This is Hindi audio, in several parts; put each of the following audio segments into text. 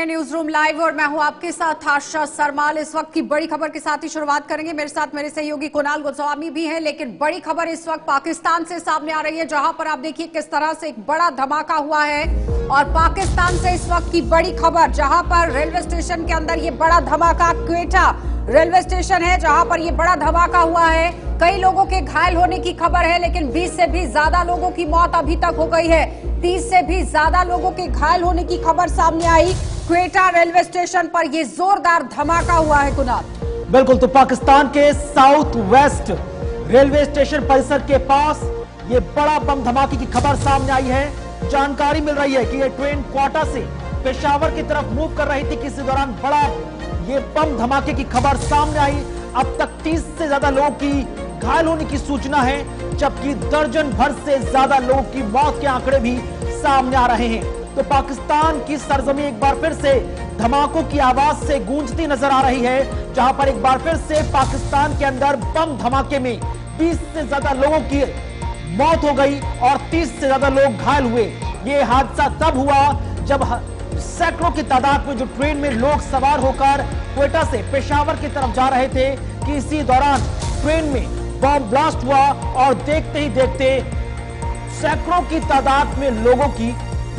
हैं न्यूज रूम लाइव और मैं हूं आपके साथ आशा सरमाल। इस वक्त की बड़ी खबर के साथ ही शुरुआत करेंगे। मेरे साथ मेरे सहयोगी कुणाल गोस्वामी भी हैं, लेकिन बड़ी खबर इस वक्त पाकिस्तान से सामने आ रही है, जहां पर आप देखिए किस तरह से एक बड़ा धमाका हुआ है। और पाकिस्तान से इस वक्त की बड़ी खबर, जहां पर रेलवे स्टेशन के अंदर ये बड़ा धमाका, क्वेटा रेलवे स्टेशन है जहां पर ये बड़ा धमाका हुआ है। कई लोगों के घायल होने की खबर है, लेकिन 20 से भी ज्यादा लोगों की मौत अभी तक हो गई है। 30 से भी ज्यादा लोगों के घायल होने की खबर सामने आई। क्वेटा रेलवे स्टेशन पर यह जोरदार धमाका हुआ है। कुणाल, बिल्कुल, तो पाकिस्तान के साउथ वेस्ट रेलवे स्टेशन परिसर के पास ये बड़ा बम धमाके की खबर सामने आई है। जानकारी मिल रही है कि ये ट्रेन क्वेटा से पेशावर की तरफ मूव कर रही थी, किसी दौरान बड़ा ये बम धमाके की खबर सामने आई। अब तक 30 से ज्यादा लोगों की घायल होने की सूचना है, जबकि दर्जन भर से ज्यादा लोगों की मौत के आंकड़े भी सामने आ रहे हैं। तो पाकिस्तान की सरजमी एक बार फिर से धमाकों की आवाज से गूंजती नजर आ रही है, जहां पर एक बार फिर से पाकिस्तान के अंदर बम धमाके में 20 से ज्यादा लोगों की मौत हो गई और 30 से ज्यादा लोग घायल हुए। ये हादसा तब हुआ जब सैकड़ों की तादाद में जो ट्रेन में लोग सवार होकर क्वेटा से पेशावर की तरफ जा रहे थे कि इसी दौरान ट्रेन में बम ब्लास्ट हुआ और देखते ही देखते सैकड़ों की तादाद में लोगों की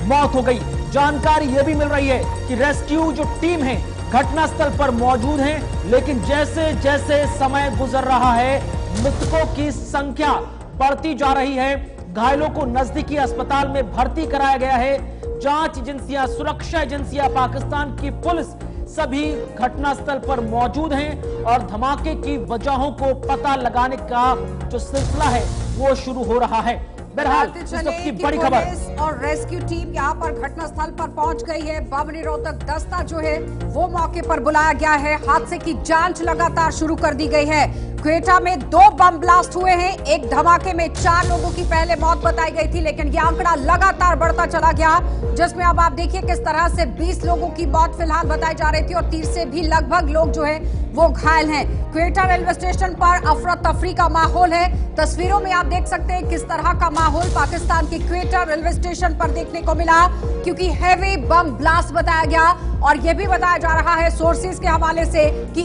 मौत हो गई। जानकारी यह भी मिल रही है कि रेस्क्यू जो टीम है घटनास्थल पर मौजूद है, लेकिन जैसे जैसे समय गुजर रहा है मृतकों की संख्या बढ़ती जा रही है। घायलों को नजदीकी अस्पताल में भर्ती कराया गया है। जांच एजेंसियां, सुरक्षा एजेंसियां, पाकिस्तान की पुलिस सभी घटनास्थल पर मौजूद हैं और धमाके की वजहों को पता लगाने का जो सिलसिला है वो शुरू हो रहा है। बहरहाल इस वक्त की बड़ी खबर, पुलिस और रेस्क्यू टीम यहां पर घटनास्थल पर पहुंच गई है। बम निरोधक दस्ता जो है वो मौके पर बुलाया गया है। हादसे की जांच लगातार शुरू कर दी गई है। क्वेटा में 2 बम ब्लास्ट हुए हैं। एक धमाके में 4 लोगों की पहले मौत बताई गई थी, लेकिन यह आंकड़ा लगातार बढ़ता चला गया, जिसमें अब आप देखिए किस तरह से 20 लोगों की मौत फिलहाल बताई जा रही थी और 30 से भी लगभग लोग जो है वो घायल हैं। क्वेटा रेलवे स्टेशन पर अफरा तफरी का माहौल है। तस्वीरों में आप देख सकते हैं किस तरह का माहौल पाकिस्तान के क्वेटा रेलवे स्टेशन पर देखने को मिला, क्योंकि हैवी बम ब्लास्ट बताया गया और यह भी बताया जा रहा है सोर्सेज के हवाले से कि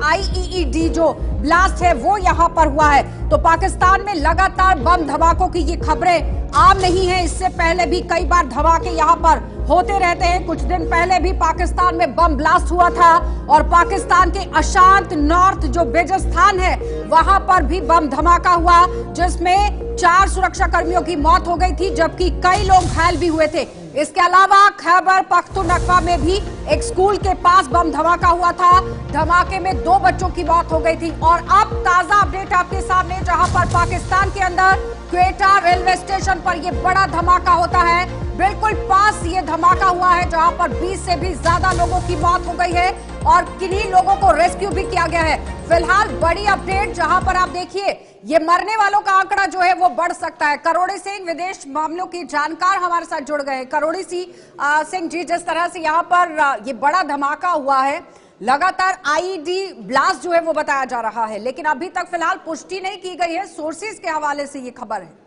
IEED जो ब्लास्ट है वो यहां पर हुआ है। तो पाकिस्तान में लगातार बम धमाकों की ये खबरें आम नहीं है। इससे पहले भी कई बार धमाके यहां पर होते रहते हैं। कुछ दिन पहले भी पाकिस्तान में बम ब्लास्ट हुआ था और पाकिस्तान के अशांत नॉर्थ जो बेजस्थान है वहां पर भी बम धमाका हुआ, जिसमें 4 सुरक्षा कर्मियों की मौत हो गई थी, जबकि कई लोग घायल भी हुए थे। इसके अलावा खैबर पख्तूनख्वा में भी एक स्कूल के पास बम धमाका हुआ था। धमाके में 2 बच्चों की मौत हो गई थी। और अब ताजा अपडेट आपके सामने, जहां पर पाकिस्तान के अंदर क्वेटा रेलवे स्टेशन पर यह बड़ा धमाका होता है। बिल्कुल पास ये धमाका हुआ है, जहां पर 20 से भी ज्यादा लोगों की मौत हो गई है और किन्हीं लोगों को रेस्क्यू भी किया गया है। फिलहाल बड़ी अपडेट, जहां पर आप देखिए ये मरने वालों का आंकड़ा जो है वो बढ़ सकता है। करोड़ी सिंह विदेश मामलों की जानकार हमारे साथ जुड़ गए। करोड़ी सिंह जी, जिस तरह से यहाँ पर ये बड़ा धमाका हुआ है, लगातार IED ब्लास्ट जो है वो बताया जा रहा है, लेकिन अभी तक फिलहाल पुष्टि नहीं की गई है। सोर्सेज के हवाले से ये खबर है।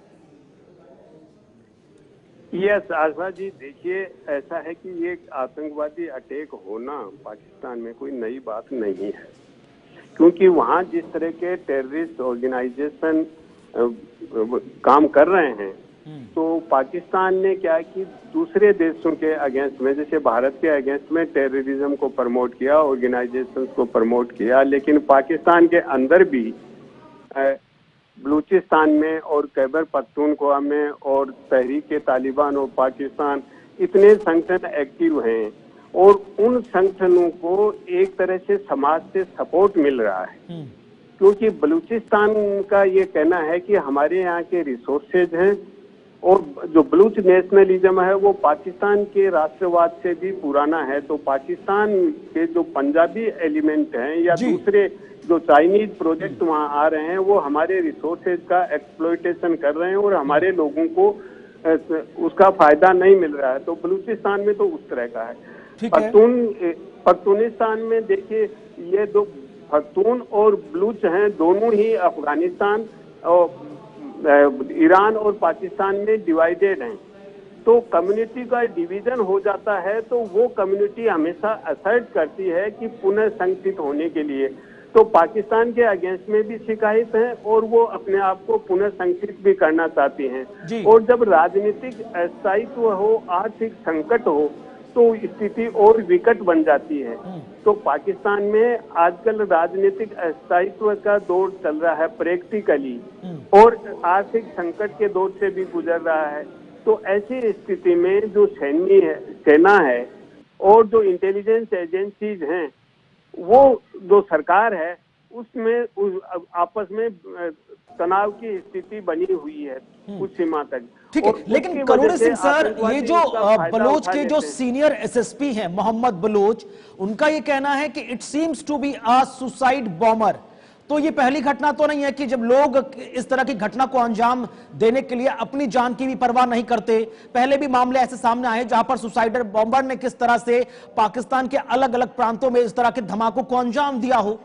यस आशा जी, देखिए ऐसा है कि ये आतंकवादी अटैक होना पाकिस्तान में कोई नई बात नहीं है, क्योंकि वहाँ जिस तरह के टेररिस्ट ऑर्गेनाइजेशन काम कर रहे हैं, तो पाकिस्तान ने क्या कि दूसरे देशों के अगेंस्ट में, जैसे भारत के अगेंस्ट में टेररिज्म को प्रमोट किया, ऑर्गेनाइजेशंस को प्रमोट किया, लेकिन पाकिस्तान के अंदर भी बलूचिस्तान में और खैबर पख्तूनख्वा में और तहरीक तालिबान और पाकिस्तान, इतने संगठन एक्टिव हैं और उन संगठनों को एक तरह से समाज से सपोर्ट मिल रहा है, क्योंकि बलूचिस्तान का ये कहना है कि हमारे यहाँ के रिसोर्सेज हैं और जो बलूच नेशनलिज्म है वो पाकिस्तान के राष्ट्रवाद से भी पुराना है। तो पाकिस्तान के जो पंजाबी एलिमेंट हैं या दूसरे जो चाइनीज प्रोजेक्ट वहाँ आ रहे हैं, वो हमारे रिसोर्सेज का एक्सप्लॉयटेशन कर रहे हैं और हमारे लोगों को उसका फायदा नहीं मिल रहा है। तो बलूचिस्तान में तो उस तरह का है। पख्तूनिस्तान में देखिए, ये 2 पख्तून और बलूच हैं, दोनों ही अफगानिस्तान और ईरान और पाकिस्तान में डिवाइडेड हैं। तो कम्युनिटी का डिवीजन हो जाता है, तो वो कम्युनिटी हमेशा असर्ट करती है कि पुनः संगठित होने के लिए। तो पाकिस्तान के अगेंस्ट में भी शिकायत है और वो अपने आप को पुनः संगठित भी करना चाहती हैं। और जब राजनीतिक अस्थायित्व हो, आर्थिक संकट हो, तो स्थिति और विकट बन जाती है। तो पाकिस्तान में आजकल राजनीतिक अस्थायित्व का दौर चल रहा है प्रैक्टिकली, और आर्थिक संकट के दौर से भी गुजर रहा है। तो ऐसी स्थिति में जो सेना है और जो इंटेलिजेंस एजेंसीज हैं, वो जो सरकार है उसमें आपस में तनाव की स्थिति बनी हुई है कुछ सीमा तक। ठीक है, लेकिन करोड़ी सिंह सर, ये जो बलोच के जो सीनियर एसएसपी हैं मोहम्मद बलोच, उनका ये कहना है कि it seems to be a suicide bomber. तो ये पहली घटना तो नहीं है कि जब लोग इस तरह की घटना को अंजाम देने के लिए अपनी जान की भी परवाह नहीं करते। पहले भी मामले ऐसे सामने आए जहां पर सुसाइडर बॉम्बर ने किस तरह से पाकिस्तान के अलग अलग प्रांतों में इस तरह के धमाकों को अंजाम दिया हो।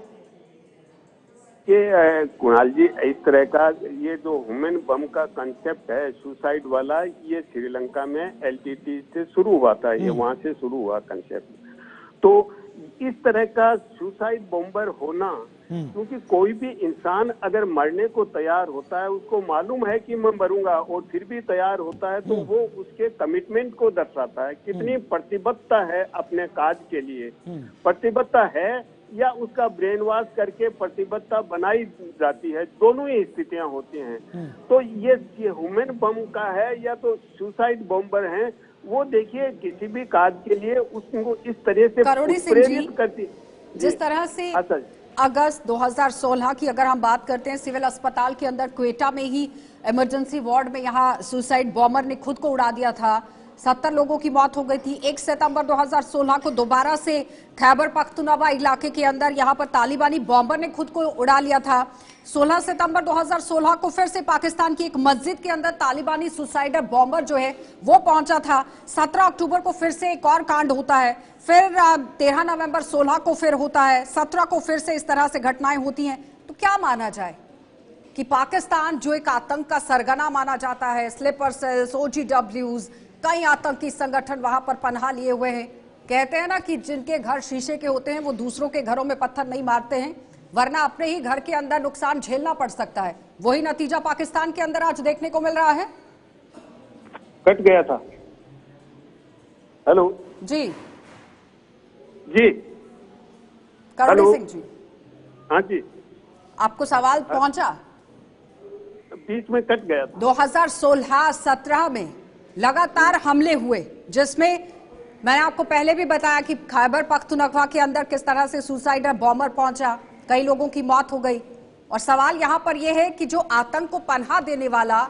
ये कुणाल जी, इस तरह का ये जो ह्यूमन बम का कंसेप्ट है सुसाइड वाला, ये श्रीलंका में एलटीटी से शुरू हुआ था, ये वहां से शुरू हुआ कंसेप्ट। तो इस तरह का सुसाइड बॉम्बर होना, क्योंकि कोई भी इंसान अगर मरने को तैयार होता है, उसको मालूम है कि मैं मरूंगा और फिर भी तैयार होता है, तो वो उसके कमिटमेंट को दर्शाता है, कितनी प्रतिबद्धता है अपने काज के लिए। प्रतिबद्धता है या उसका ब्रेन वॉश करके प्रतिबद्धता बनाई जाती है, दोनों ही स्थितियां होती हैं। तो ये ह्यूमन बम का है या तो सुसाइड बॉम्बर है, वो देखिए किसी भी काज के लिए उसको इस तरह से प्रेरित करती। जिस तरह से अगस्त 2016 की अगर हम बात करते हैं, सिविल अस्पताल के अंदर क्वेटा में ही इमरजेंसी वार्ड में यहाँ सुसाइड बॉम्बर ने खुद को उड़ा दिया था, 70 लोगों की मौत हो गई थी। 1 सितंबर 2016 को दोबारा से खैबर पख्तूनख्वा इलाके के अंदर यहाँ पर तालिबानी बॉम्बर ने खुद को उड़ा लिया था। 16 सितंबर 2016 को फिर से पाकिस्तान की एक मस्जिद के अंदर तालिबानी सुसाइडर बॉम्बर जो है वो पहुंचा था। 17 अक्टूबर को फिर से एक और कांड होता है, फिर 13 नवंबर 16 को फिर होता है, 17 को फिर से इस तरह से घटनाएं होती हैं। तो क्या माना जाए कि पाकिस्तान जो एक आतंक का सरगना माना जाता है, स्लीपर सेल्स, OGWs, कई आतंकी संगठन वहां पर पनाह लिए हुए हैं। कहते हैं ना कि जिनके घर शीशे के होते हैं वो दूसरों के घरों में पत्थर नहीं मारते हैं, वरना अपने ही घर के अंदर नुकसान झेलना पड़ सकता है। वही नतीजा पाकिस्तान के अंदर आज देखने को मिल रहा है। कट गया था। हेलो जी जी, करोड़ी सिंह जी, हाँ जी, आपको सवाल पहुंचा? बीच में कट गया था। 2016-17 में लगातार हमले हुए, जिसमें मैंने आपको पहले भी बताया कि खैबर पख्तूनख्वा के अंदर किस तरह से सुसाइडर बॉम्बर पहुंचा, कई लोगों की मौत हो गई। और सवाल यहां पर यह है कि जो आतंक को पनाह देने वाला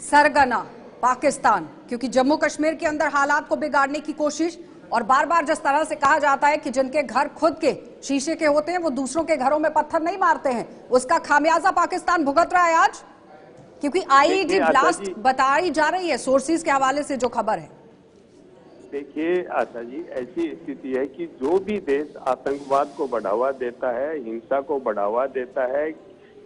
सरगना पाकिस्तान, क्योंकि जम्मू कश्मीर के अंदर हालात को बिगाड़ने की कोशिश, और बार बार जिस तरह से कहा जाता है कि जिनके घर खुद के शीशे के होते हैं वो दूसरों के घरों में पत्थर नहीं मारते हैं, उसका खामियाजा पाकिस्तान भुगत रहा है आज, क्योंकि IED ब्लास्ट बताई जा रही है सोर्सेज के हवाले से जो खबर है। देखिए आशा जी, ऐसी स्थिति है कि जो भी देश आतंकवाद को बढ़ावा देता है, हिंसा को बढ़ावा देता है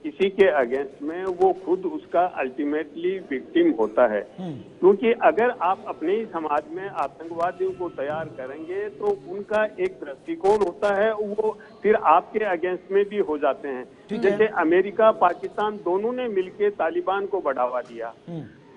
किसी के अगेंस्ट में, वो खुद उसका अल्टीमेटली विक्टिम होता है। क्योंकि अगर आप अपने ही समाज में आतंकवादियों को तैयार करेंगे तो उनका एक दृष्टिकोण होता है, वो फिर आपके अगेंस्ट में भी हो जाते हैं। जैसे अमेरिका पाकिस्तान दोनों ने मिलकर तालिबान को बढ़ावा दिया।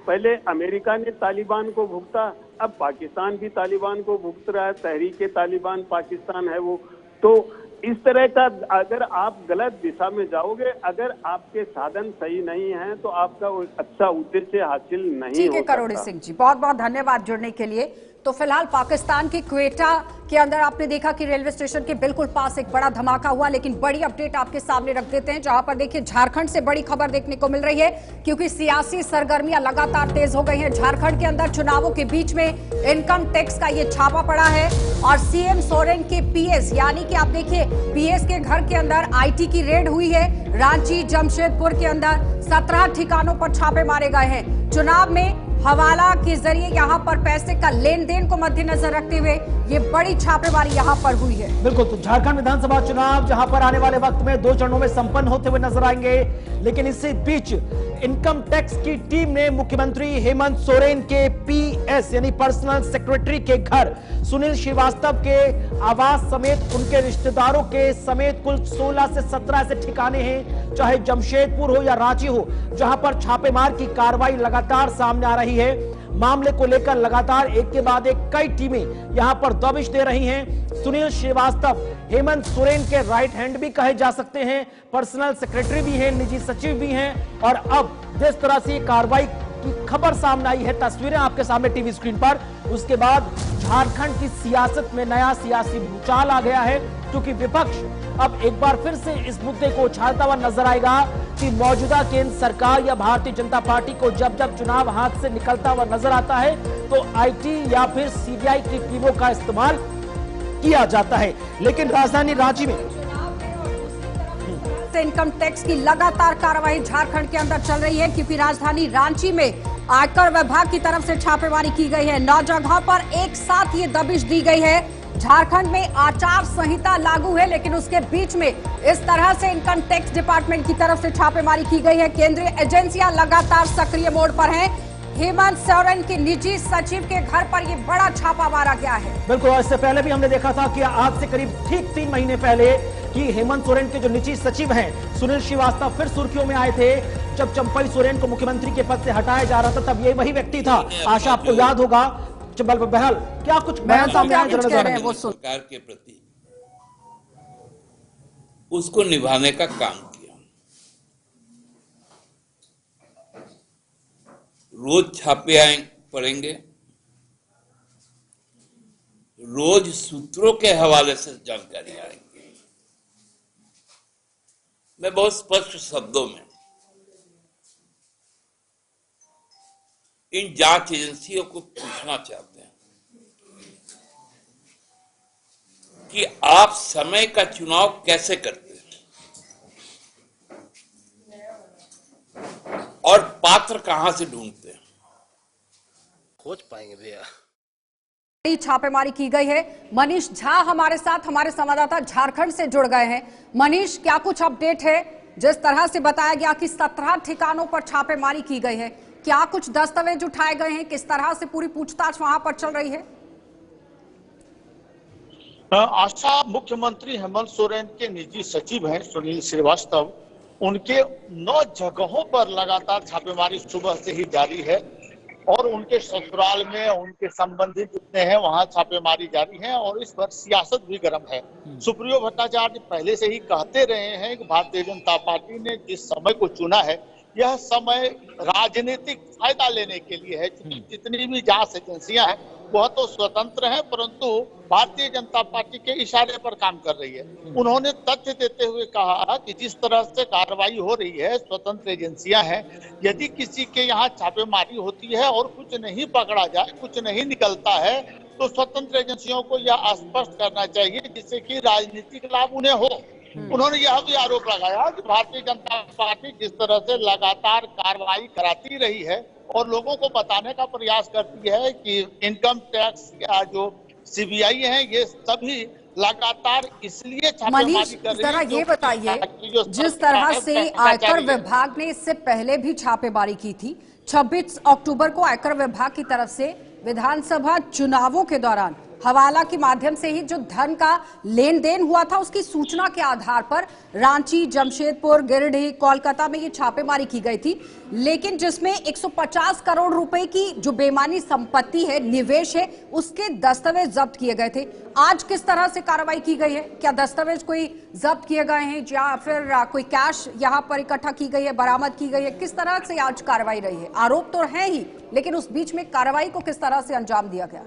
पहले अमेरिका ने तालिबान को भुगता, अब पाकिस्तान भी तालिबान को भुगत रहा है। तहरीके तालिबान पाकिस्तान है वो। तो इस तरह का अगर आप गलत दिशा में जाओगे, अगर आपके साधन सही नहीं है, तो आपका अच्छा उद्देश्य हासिल नहीं हो सकता। ठीक है करोड़ी सिंह जी, बहुत बहुत धन्यवाद जुड़ने के लिए। तो फिलहाल पाकिस्तान के क्वेटा के अंदर आपने देखा कि रेलवे स्टेशन के बिल्कुल पास एक बड़ा धमाका हुआ, लेकिन बड़ी अपडेट आपके सामने रख देते हैं, जहां पर देखिए झारखंड से बड़ी खबर देखने को मिल रही है, क्योंकि सियासी सरगर्मियां लगातार तेज हो गई हैं। झारखंड के अंदर चुनावों के बीच में इनकम टैक्स का ये छापा पड़ा है, और सीएम सोरेन के PS, यानी कि आप देखिए PS के घर के अंदर IT की रेड हुई है। रांची, जमशेदपुर के अंदर 17 ठिकानों पर छापे मारे गए हैं। चुनाव में हवाला के जरिए यहां पर पैसे का लेन देन को मद्देनजर रखते हुए ये बड़ी छापेमारी यहां पर हुई है। बिल्कुल, तो झारखंड विधानसभा चुनाव जहां पर आने वाले वक्त में 2 चरणों में संपन्न होते हुए नजर आएंगे, लेकिन इसी बीच इनकम टैक्स की टीम ने मुख्यमंत्री हेमंत सोरेन के पीएस यानी पर्सनल सेक्रेटरी के घर सुनील श्रीवास्तव के आवास समेत उनके रिश्तेदारों के समेत कुल 16 से 17 ऐसे ठिकाने हैं, चाहे जमशेदपुर हो या रांची हो, जहां पर छापेमार की कार्रवाई लगातार सामने आ रही है। मामले को लेकर लगातार एक के बाद एक कई टीमें यहां पर दबिश दे रही हैं। सुनील श्रीवास्तव हेमंत सोरेन के राइट हैंड भी कहे जा सकते हैं, पर्सनल सेक्रेटरी भी हैं, निजी सचिव भी हैं, और अब जिस तरह से कार्रवाई की खबर सामने आई है, तस्वीरें आपके सामने टीवी स्क्रीन पर, उसके बाद झारखंड की सियासत में नया सियासी भूचाल आ गया है, क्योंकि विपक्ष अब एक बार फिर से इस मुद्दे को उछालता हुआ नजर आएगा कि मौजूदा केंद्र सरकार या भारतीय जनता पार्टी को जब जब चुनाव हाथ से निकलता हुआ नजर आता है तो आईटी या फिर सीबीआई की टीमों का इस्तेमाल किया जाता है। लेकिन राजधानी रांची में इनकम टैक्स की लगातार कार्रवाई झारखंड के अंदर चल रही है, क्योंकि राजधानी रांची में आयकर विभाग की तरफ से छापेमारी की गई है। 9 जगहों पर एक साथ ये दबिश दी गई है। झारखंड में आचार संहिता लागू है, लेकिन उसके बीच में इस तरह से इनकम टैक्स डिपार्टमेंट की तरफ से छापेमारी की गई है। केंद्रीय एजेंसियां लगातार सक्रिय मोड पर हैं। हेमंत सोरेन के निजी सचिव के घर पर यह बड़ा छापा मारा गया है। बिल्कुल, इससे पहले भी हमने देखा था कि आज से करीब ठीक 3 महीने पहले कि हेमंत सोरेन के जो निजी सचिव हैं सुनील श्रीवास्तव फिर सुर्खियों में आए थे जब चंपई सोरेन को मुख्यमंत्री के पद से हटाया जा रहा था। तब ये वही व्यक्ति था, आशा आपको याद होगा। बहरहाल क्या कुछ बयान सामने आए सरकार के प्रति उसको निभाने का काम किया। रोज छापे पड़ेंगे, रोज सूत्रों के हवाले से जानकारी आएंगी। मैं बहुत स्पष्ट शब्दों में इन जांच एजेंसियों को पूछना चाहते हैं कि आप समय का चुनाव कैसे करते हैं और पात्र कहां से ढूंढते हैं। खोज पाएंगे भैया। छापेमारी की गई है। मनीष झा हमारे साथ, हमारे संवाददाता झारखंड से जुड़ गए हैं। मनीष, क्या कुछ अपडेट है? जिस तरह से बताया गया कि 17 ठिकानों पर छापेमारी की गई है, क्या कुछ दस्तावेज उठाए गए हैं? किस तरह से पूरी पूछताछ वहां पर चल रही है? आशा, मुख्यमंत्री हेमंत सोरेन के निजी सचिव हैं सुनील श्रीवास्तव, उनके 9 जगहों पर लगातार छापेमारी सुबह से ही जारी है और उनके ससुराल में उनके संबंधित जितने हैं वहां छापेमारी जारी है और इस पर सियासत भी गर्म है। सुप्रियो भट्टाचार्य पहले से ही कहते रहे हैं कि भारतीय जनता पार्टी ने जिस समय को चुना है यह समय राजनीतिक फायदा लेने के लिए है। जितनी भी जांच एजेंसियां हैं वह तो स्वतंत्र हैं, परंतु भारतीय जनता पार्टी के इशारे पर काम कर रही है। उन्होंने तथ्य देते हुए कहा कि जिस तरह से कार्रवाई हो रही है, स्वतंत्र एजेंसियां हैं, यदि किसी के यहाँ छापेमारी होती है और कुछ नहीं पकड़ा जाए, कुछ नहीं निकलता है, तो स्वतंत्र एजेंसियों को यह स्पष्ट करना चाहिए जिससे कि राजनीतिक लाभ उन्हें हो। उन्होंने यह भी आरोप लगाया कि भारतीय जनता पार्टी जिस तरह से लगातार कार्रवाई कराती रही है और लोगों को बताने का प्रयास करती है कि इनकम टैक्स का जो सीबीआई है ये सभी लगातार इसलिए छापेमारी कर रही है। जरा ये बताइए, जिस तरह से आयकर विभाग ने इससे पहले भी छापेमारी की थी, 26 अक्टूबर को आयकर विभाग की तरफ से विधानसभा चुनावों के दौरान हवाला के माध्यम से ही जो धन का लेन देन हुआ था उसकी सूचना के आधार पर रांची, जमशेदपुर, गिरिडीह, कोलकाता में ये छापेमारी की गई थी, लेकिन जिसमें 150 करोड़ रुपए की जो बेईमानी संपत्ति है, निवेश है, उसके दस्तावेज जब्त किए गए थे। आज किस तरह से कार्रवाई की गई है? क्या दस्तावेज कोई जब्त किए गए हैं या फिर कोई कैश यहाँ पर इकट्ठा की गई है, बरामद की गई है? किस तरह से आज कार्रवाई रही है? आरोप तो है ही, लेकिन उस बीच में कार्रवाई को किस तरह से अंजाम दिया गया?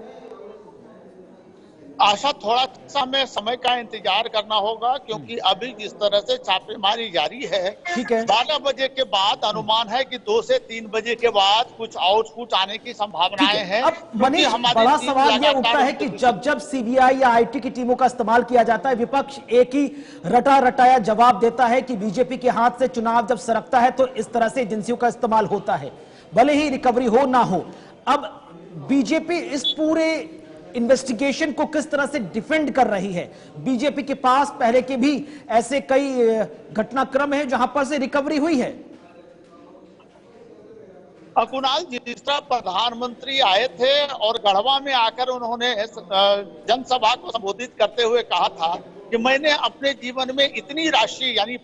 आशा, थोड़ा सा हमें समय का इंतजार करना होगा क्योंकि अभी जिस तरह से छापेमारी जारी है, 12 बजे के बाद अनुमान है कि 2 से 3 बजे के बाद कुछ आउटपुट आने की संभावनाएं हैं। अब मनीष, बड़ा सवाल यह उठता है कि जब जब सीबीआई या आईटी की टीमों का इस्तेमाल किया जाता है, विपक्ष एक ही रटा रटाया जवाब देता है कि बीजेपी के हाथ से चुनाव जब सरकता है तो इस तरह से एजेंसियों का इस्तेमाल होता है, भले ही रिकवरी हो ना हो। अब बीजेपी इस पूरे इन्वेस्टिगेशन को किस तरह से डिफेंड कर रही है? बीजेपी के पास पहले के भी ऐसे कई घटनाक्रम हैं जहां पर से रिकवरी हुई है। कुणाल, जिस तरह प्रधानमंत्री आए थे और गढ़वा में आकर उन्होंने जनसभा को संबोधित करते हुए कहा था कि मैंने अपने जीवन में इतनी राशि यानी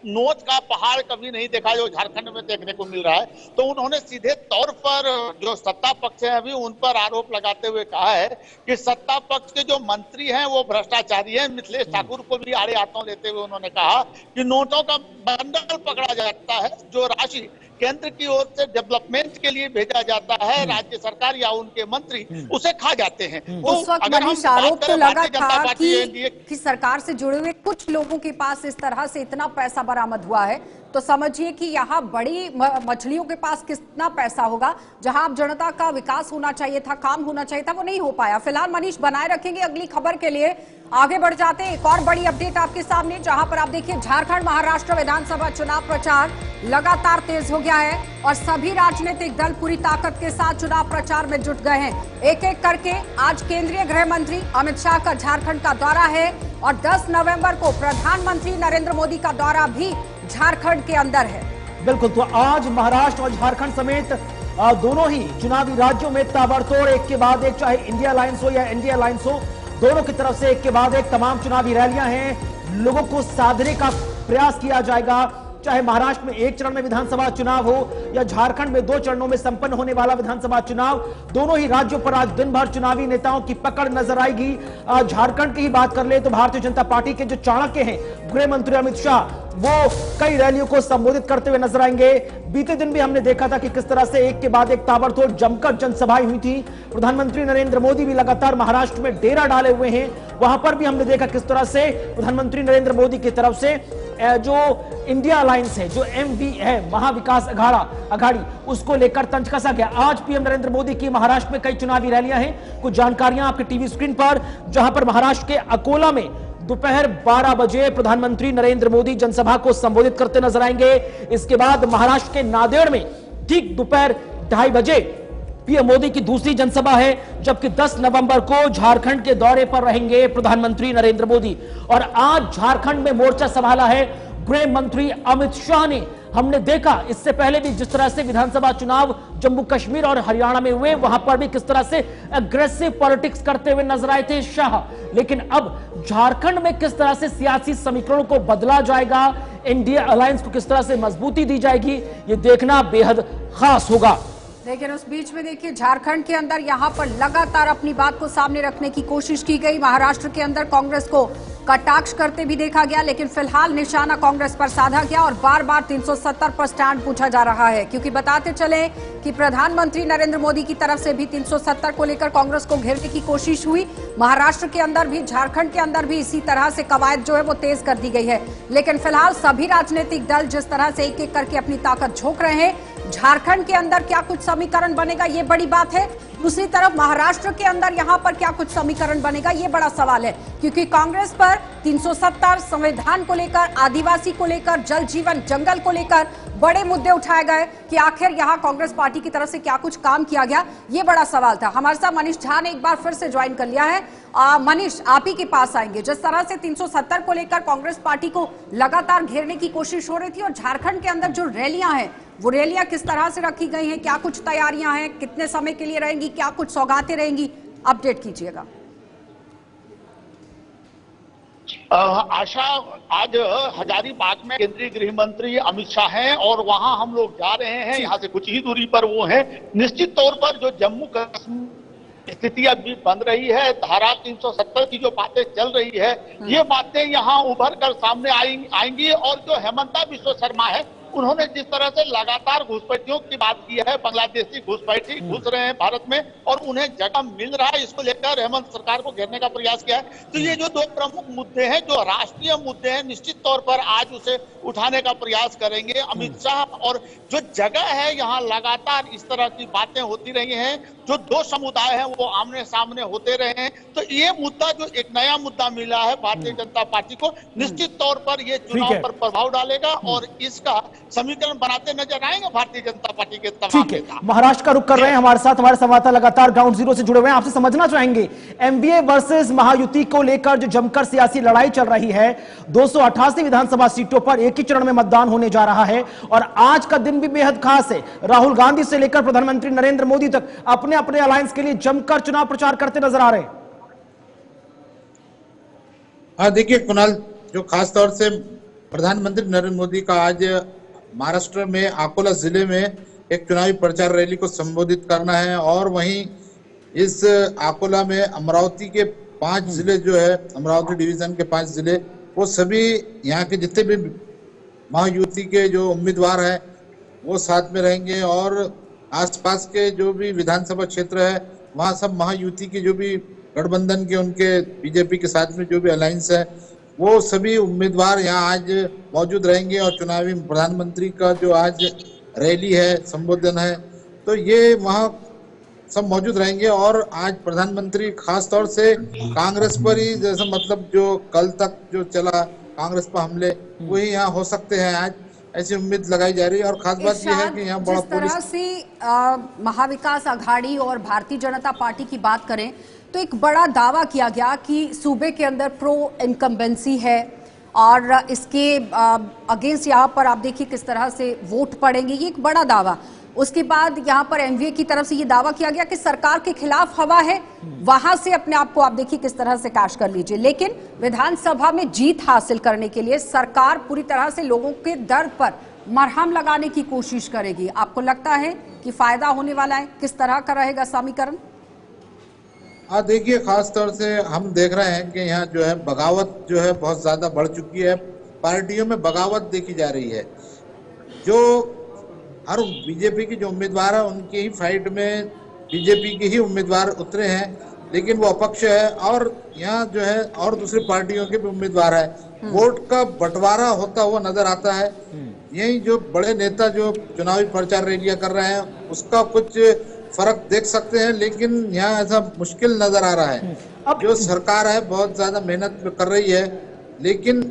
नोट का पहाड़ कभी नहीं देखा जो झारखंड में देखने को मिल रहा है। तो उन्होंने सीधे तौर पर जो सत्ता पक्ष है अभी उन पर आरोप लगाते हुए कहा है कि सत्ता पक्ष के जो मंत्री हैं वो भ्रष्टाचारी हैं। मिथिलेश ठाकुर को भी आड़े हाथों लेते हुए उन्होंने कहा कि नोटों का बंडल पकड़ा जाता है, जो राशि केंद्र की ओर से डेवलपमेंट के लिए भेजा जाता है, राज्य सरकार या उनके मंत्री उसे खा जाते हैं। उस वक्त मनीष आरोप तो लगा था कि सरकार से जुड़े हुए कुछ लोगों के पास इस तरह से इतना पैसा बरामद हुआ है, तो समझिए कि यहाँ बड़ी मछलियों के पास कितना पैसा होगा। जहां अब जनता का विकास होना चाहिए था, काम होना चाहिए था, वो नहीं हो पाया। फिलहाल मनीष बनाए रखेंगे अगली खबर के लिए, आगे बढ़ जाते हैं। एक और बड़ी अपडेट आपके सामने, जहां पर आप देखिए झारखंड महाराष्ट्र विधानसभा चुनाव प्रचार लगातार तेज हो गया है और सभी राजनीतिक दल पूरी ताकत के साथ चुनाव प्रचार में जुट गए हैं। एक एक करके आज केंद्रीय गृह मंत्री अमित शाह का झारखंड का दौरा है और 10 नवंबर को प्रधानमंत्री नरेंद्र मोदी का दौरा भी झारखंड के अंदर है। बिल्कुल, तो आज महाराष्ट्र और झारखंड समेत दोनों ही चुनावी राज्यों में ताबड़तोड़ एक के बाद एक, चाहे इंडिया अलायंस हो या एनडीए अलायंस हो, दोनों की तरफ से एक के बाद एक तमाम चुनावी रैलियां हैं। लोगों को साधने का प्रयास किया जाएगा, चाहे महाराष्ट्र में एक चरण में विधानसभा चुनाव हो या झारखंड में 2 चरणों में संपन्न होने वाला विधानसभा चुनाव। दोनों ही राज्यों पर आज दिन भर चुनावी नेताओं की पकड़ नजर आएगी। झारखंड की ही बात कर ले तो भारतीय जनता पार्टी के जो चाणक्य हैं गृह मंत्री अमित शाह, वो कई रैलियों को संबोधित करते हुए नजर आएंगे। बीते दिन भी हमने देखा था कि किस तरह से एक के बाद एक ताबड़तोड़ जमकर जनसभाएं हुई थी। प्रधानमंत्री नरेंद्र मोदी भी लगातार महाराष्ट्र में डेरा डाले हुए हैं, वहां पर भी हमने देखा किस तरह से प्रधानमंत्री नरेंद्र मोदी की तरफ से जो इंडिया अलायंस है, जो एमवी है, महाविकास अघाड़ी, उसको लेकर तंज कसा गया। आज पीएम नरेंद्र मोदी की महाराष्ट्र में कई चुनावी रैलियां हैं। कुछ जानकारियां आपके टीवी स्क्रीन पर, जहां पर महाराष्ट्र के अकोला में दोपहर 12 बजे प्रधानमंत्री नरेंद्र मोदी जनसभा को संबोधित करते नजर आएंगे। इसके बाद महाराष्ट्र के नांदेड़ में ठीक दोपहर 2:30 बजे पीएम मोदी की दूसरी जनसभा है, जबकि 10 नवंबर को झारखंड के दौरे पर रहेंगे प्रधानमंत्री नरेंद्र मोदी। और आज झारखंड में मोर्चा संभाला है गृह मंत्री अमित शाह ने। हमने देखा इससे पहले भी जिस तरह से विधानसभा चुनाव जम्मू कश्मीर और हरियाणा में हुए, वहां पर भी किस तरह से एग्रेसिव पॉलिटिक्स करते हुए नजर आए थे शाह। लेकिन अब झारखंड में किस तरह से सियासी समीकरणों को बदला जाएगा, इंडिया अलायंस को किस तरह से मजबूती दी जाएगी, ये देखना बेहद खास होगा। लेकिन उस बीच में देखिए झारखंड के अंदर यहां पर लगातार अपनी बात को सामने रखने की कोशिश की गई। महाराष्ट्र के अंदर कांग्रेस को कटाक्ष करते भी देखा गया, लेकिन फिलहाल निशाना कांग्रेस पर साधा गया और बार बार 370 पर स्टैंड पूछा जा रहा है, क्योंकि बताते चले कि प्रधानमंत्री नरेंद्र मोदी की तरफ से भी 370 को लेकर कांग्रेस को घेरने की कोशिश हुई। महाराष्ट्र के अंदर भी, झारखंड के अंदर भी इसी तरह से कवायद जो है वो तेज कर दी गई है। लेकिन फिलहाल सभी राजनीतिक दल जिस तरह से एक एक करके अपनी ताकत झोंक रहे हैं, झारखंड के अंदर क्या कुछ समीकरण बनेगा ये बड़ी बात है। दूसरी तरफ महाराष्ट्र के अंदर यहां पर क्या कुछ समीकरण बनेगा ये बड़ा सवाल है, क्योंकि कांग्रेस पर 370, संविधान को लेकर, आदिवासी को लेकर, जल जीवन जंगल को लेकर बड़े मुद्दे उठाए गए कि आखिर यहां कांग्रेस पार्टी की तरफ से क्या कुछ काम किया गया, ये बड़ा सवाल था। हमारे साथ मनीष झा ने एक बार फिर से ज्वाइन कर लिया है। मनीष, आप ही के पास आएंगे। जिस तरह से 370 को लेकर कांग्रेस पार्टी को लगातार घेरने की कोशिश हो रही थी और झारखंड के अंदर जो रैलियां हैं वो रैलियां किस तरह से रखी गई हैं, क्या कुछ तैयारियां हैं, कितने समय के लिए रहेंगी, क्या कुछ सौगातें रहेंगी, अपडेट कीजिएगा। आशा, आज हजारीबाग में केंद्रीय गृह मंत्री अमित शाह हैं और वहां हम लोग जा रहे हैं। यहाँ से कुछ ही दूरी पर वो हैं। निश्चित तौर पर जो जम्मू कश्मीर स्थिति अभी बन रही है, धारा 370 की जो बातें चल रही है, ये बातें यहाँ उभर कर सामने आएंगी। और जो हेमंता बिश्व शर्मा है, उन्होंने जिस तरह से लगातार घुसपैठियों की बात की है, बांग्लादेशी घुसपैठी घुस रहे हैं भारत में और उन्हें जगह मिल रहा है, इसको लेकर हेमंत सरकार को घेरने का प्रयास किया है। तो ये जो 2 प्रमुख मुद्दे हैं, जो राष्ट्रीय मुद्दे हैं, निश्चित तौर पर आज उसे उठाने का प्रयास करेंगे अमित शाह। और जो जगह है, यहाँ लगातार इस तरह की बातें होती रही हैं, जो 2 समुदाय हैं वो आमने सामने होते रहे हैं। तो ये मुद्दा जो एक नया मुद्दा मिला है भारतीय जनता पार्टी को, निश्चित तौर पर ये चुनाव पर प्रभाव डालेगा और इसका समीकरण बनाते नजर आएंगे भारतीय जनता पार्टी के तमाम ठीक है, नेता। महाराष्ट्र का रुख कर रहे हैं हमारे साथ हमारे संवाददाता लगातार ग्राउंड जीरो से जुड़े हुए हैं। आपसे समझना चाहेंगे एमवीए वर्सेस महायुति को लेकर जो जमकर सियासी लड़ाई चल रही है, 288 विधानसभा सीटों पर एक ही चरण में मतदान होने जा रहा है और आज का दिन भी बेहद खास है। राहुल गांधी से लेकर प्रधानमंत्री नरेंद्र मोदी तक अपने अपने अलायंस के लिए जमकर चुनाव प्रचार करते नजर आ रहे हैं। हाँ देखिए कुणाल, जो खास तौर से प्रधानमंत्री नरेंद्र मोदी का आज महाराष्ट्र में अकोला जिले में एक चुनावी प्रचार रैली को संबोधित करना है और वहीं इस अकोला में अमरावती के 5 जिले जो है, अमरावती डिवीजन के 5 जिले, वो सभी यहाँ के जितने भी महायुति के जो उम्मीदवार हैं वो साथ में रहेंगे और आसपास के जो भी विधानसभा क्षेत्र है वहाँ सब महायुति के जो भी गठबंधन के उनके बीजेपी के साथ में जो भी अलायंस है वो सभी उम्मीदवार यहाँ आज मौजूद रहेंगे और चुनावी प्रधानमंत्री का जो आज रैली है, संबोधन है, तो ये वहाँ सब मौजूद रहेंगे। और आज प्रधानमंत्री खास तौर से कांग्रेस पर ही, जैसे मतलब जो कल तक जो चला कांग्रेस पर हमले, वही यहाँ हो सकते हैं आज, ऐसी उम्मीद लगाई जा रही है। और खास बात यह है कि यहाँ बड़ा जिस तरह से महाविकास आघाड़ी और भारतीय जनता पार्टी की बात करें तो एक बड़ा दावा किया गया कि सूबे के अंदर प्रो इनकम्बेंसी है और इसके अगेंस्ट यहाँ पर आप देखिए किस तरह से वोट पड़ेंगे, ये एक बड़ा दावा। उसके बाद यहाँ पर एमवीए की तरफ से ये दावा किया गया कि सरकार के खिलाफ हवा है, वहां से अपने आप को आप देखिए किस तरह से कैश कर लीजिए। लेकिन विधानसभा में जीत हासिल करने के लिए सरकार पूरी तरह से लोगों के दर्द पर मरहम लगाने की कोशिश करेगी। आपको लगता है कि फायदा होने वाला है? किस तरह का रहेगा समीकरण? हाँ देखिए, खास तौर से हम देख रहे हैं कि यहाँ जो है बगावत जो है बहुत ज्यादा बढ़ चुकी है, पार्टियों में बगावत देखी जा रही है। जो हर बीजेपी के जो उम्मीदवार है उनकी ही फाइट में बीजेपी के ही उम्मीदवार उतरे हैं, लेकिन वो अपक्ष है और यहाँ जो है और दूसरी पार्टियों के भी उम्मीदवार है। वोट का बंटवारा होता हुआ नजर आता है। यही जो बड़े नेता जो चुनावी प्रचार रैलियां कर रहे हैं उसका कुछ फर्क देख सकते हैं, लेकिन यहाँ ऐसा मुश्किल नजर आ रहा है। अब जो सरकार है बहुत ज्यादा मेहनत कर रही है, लेकिन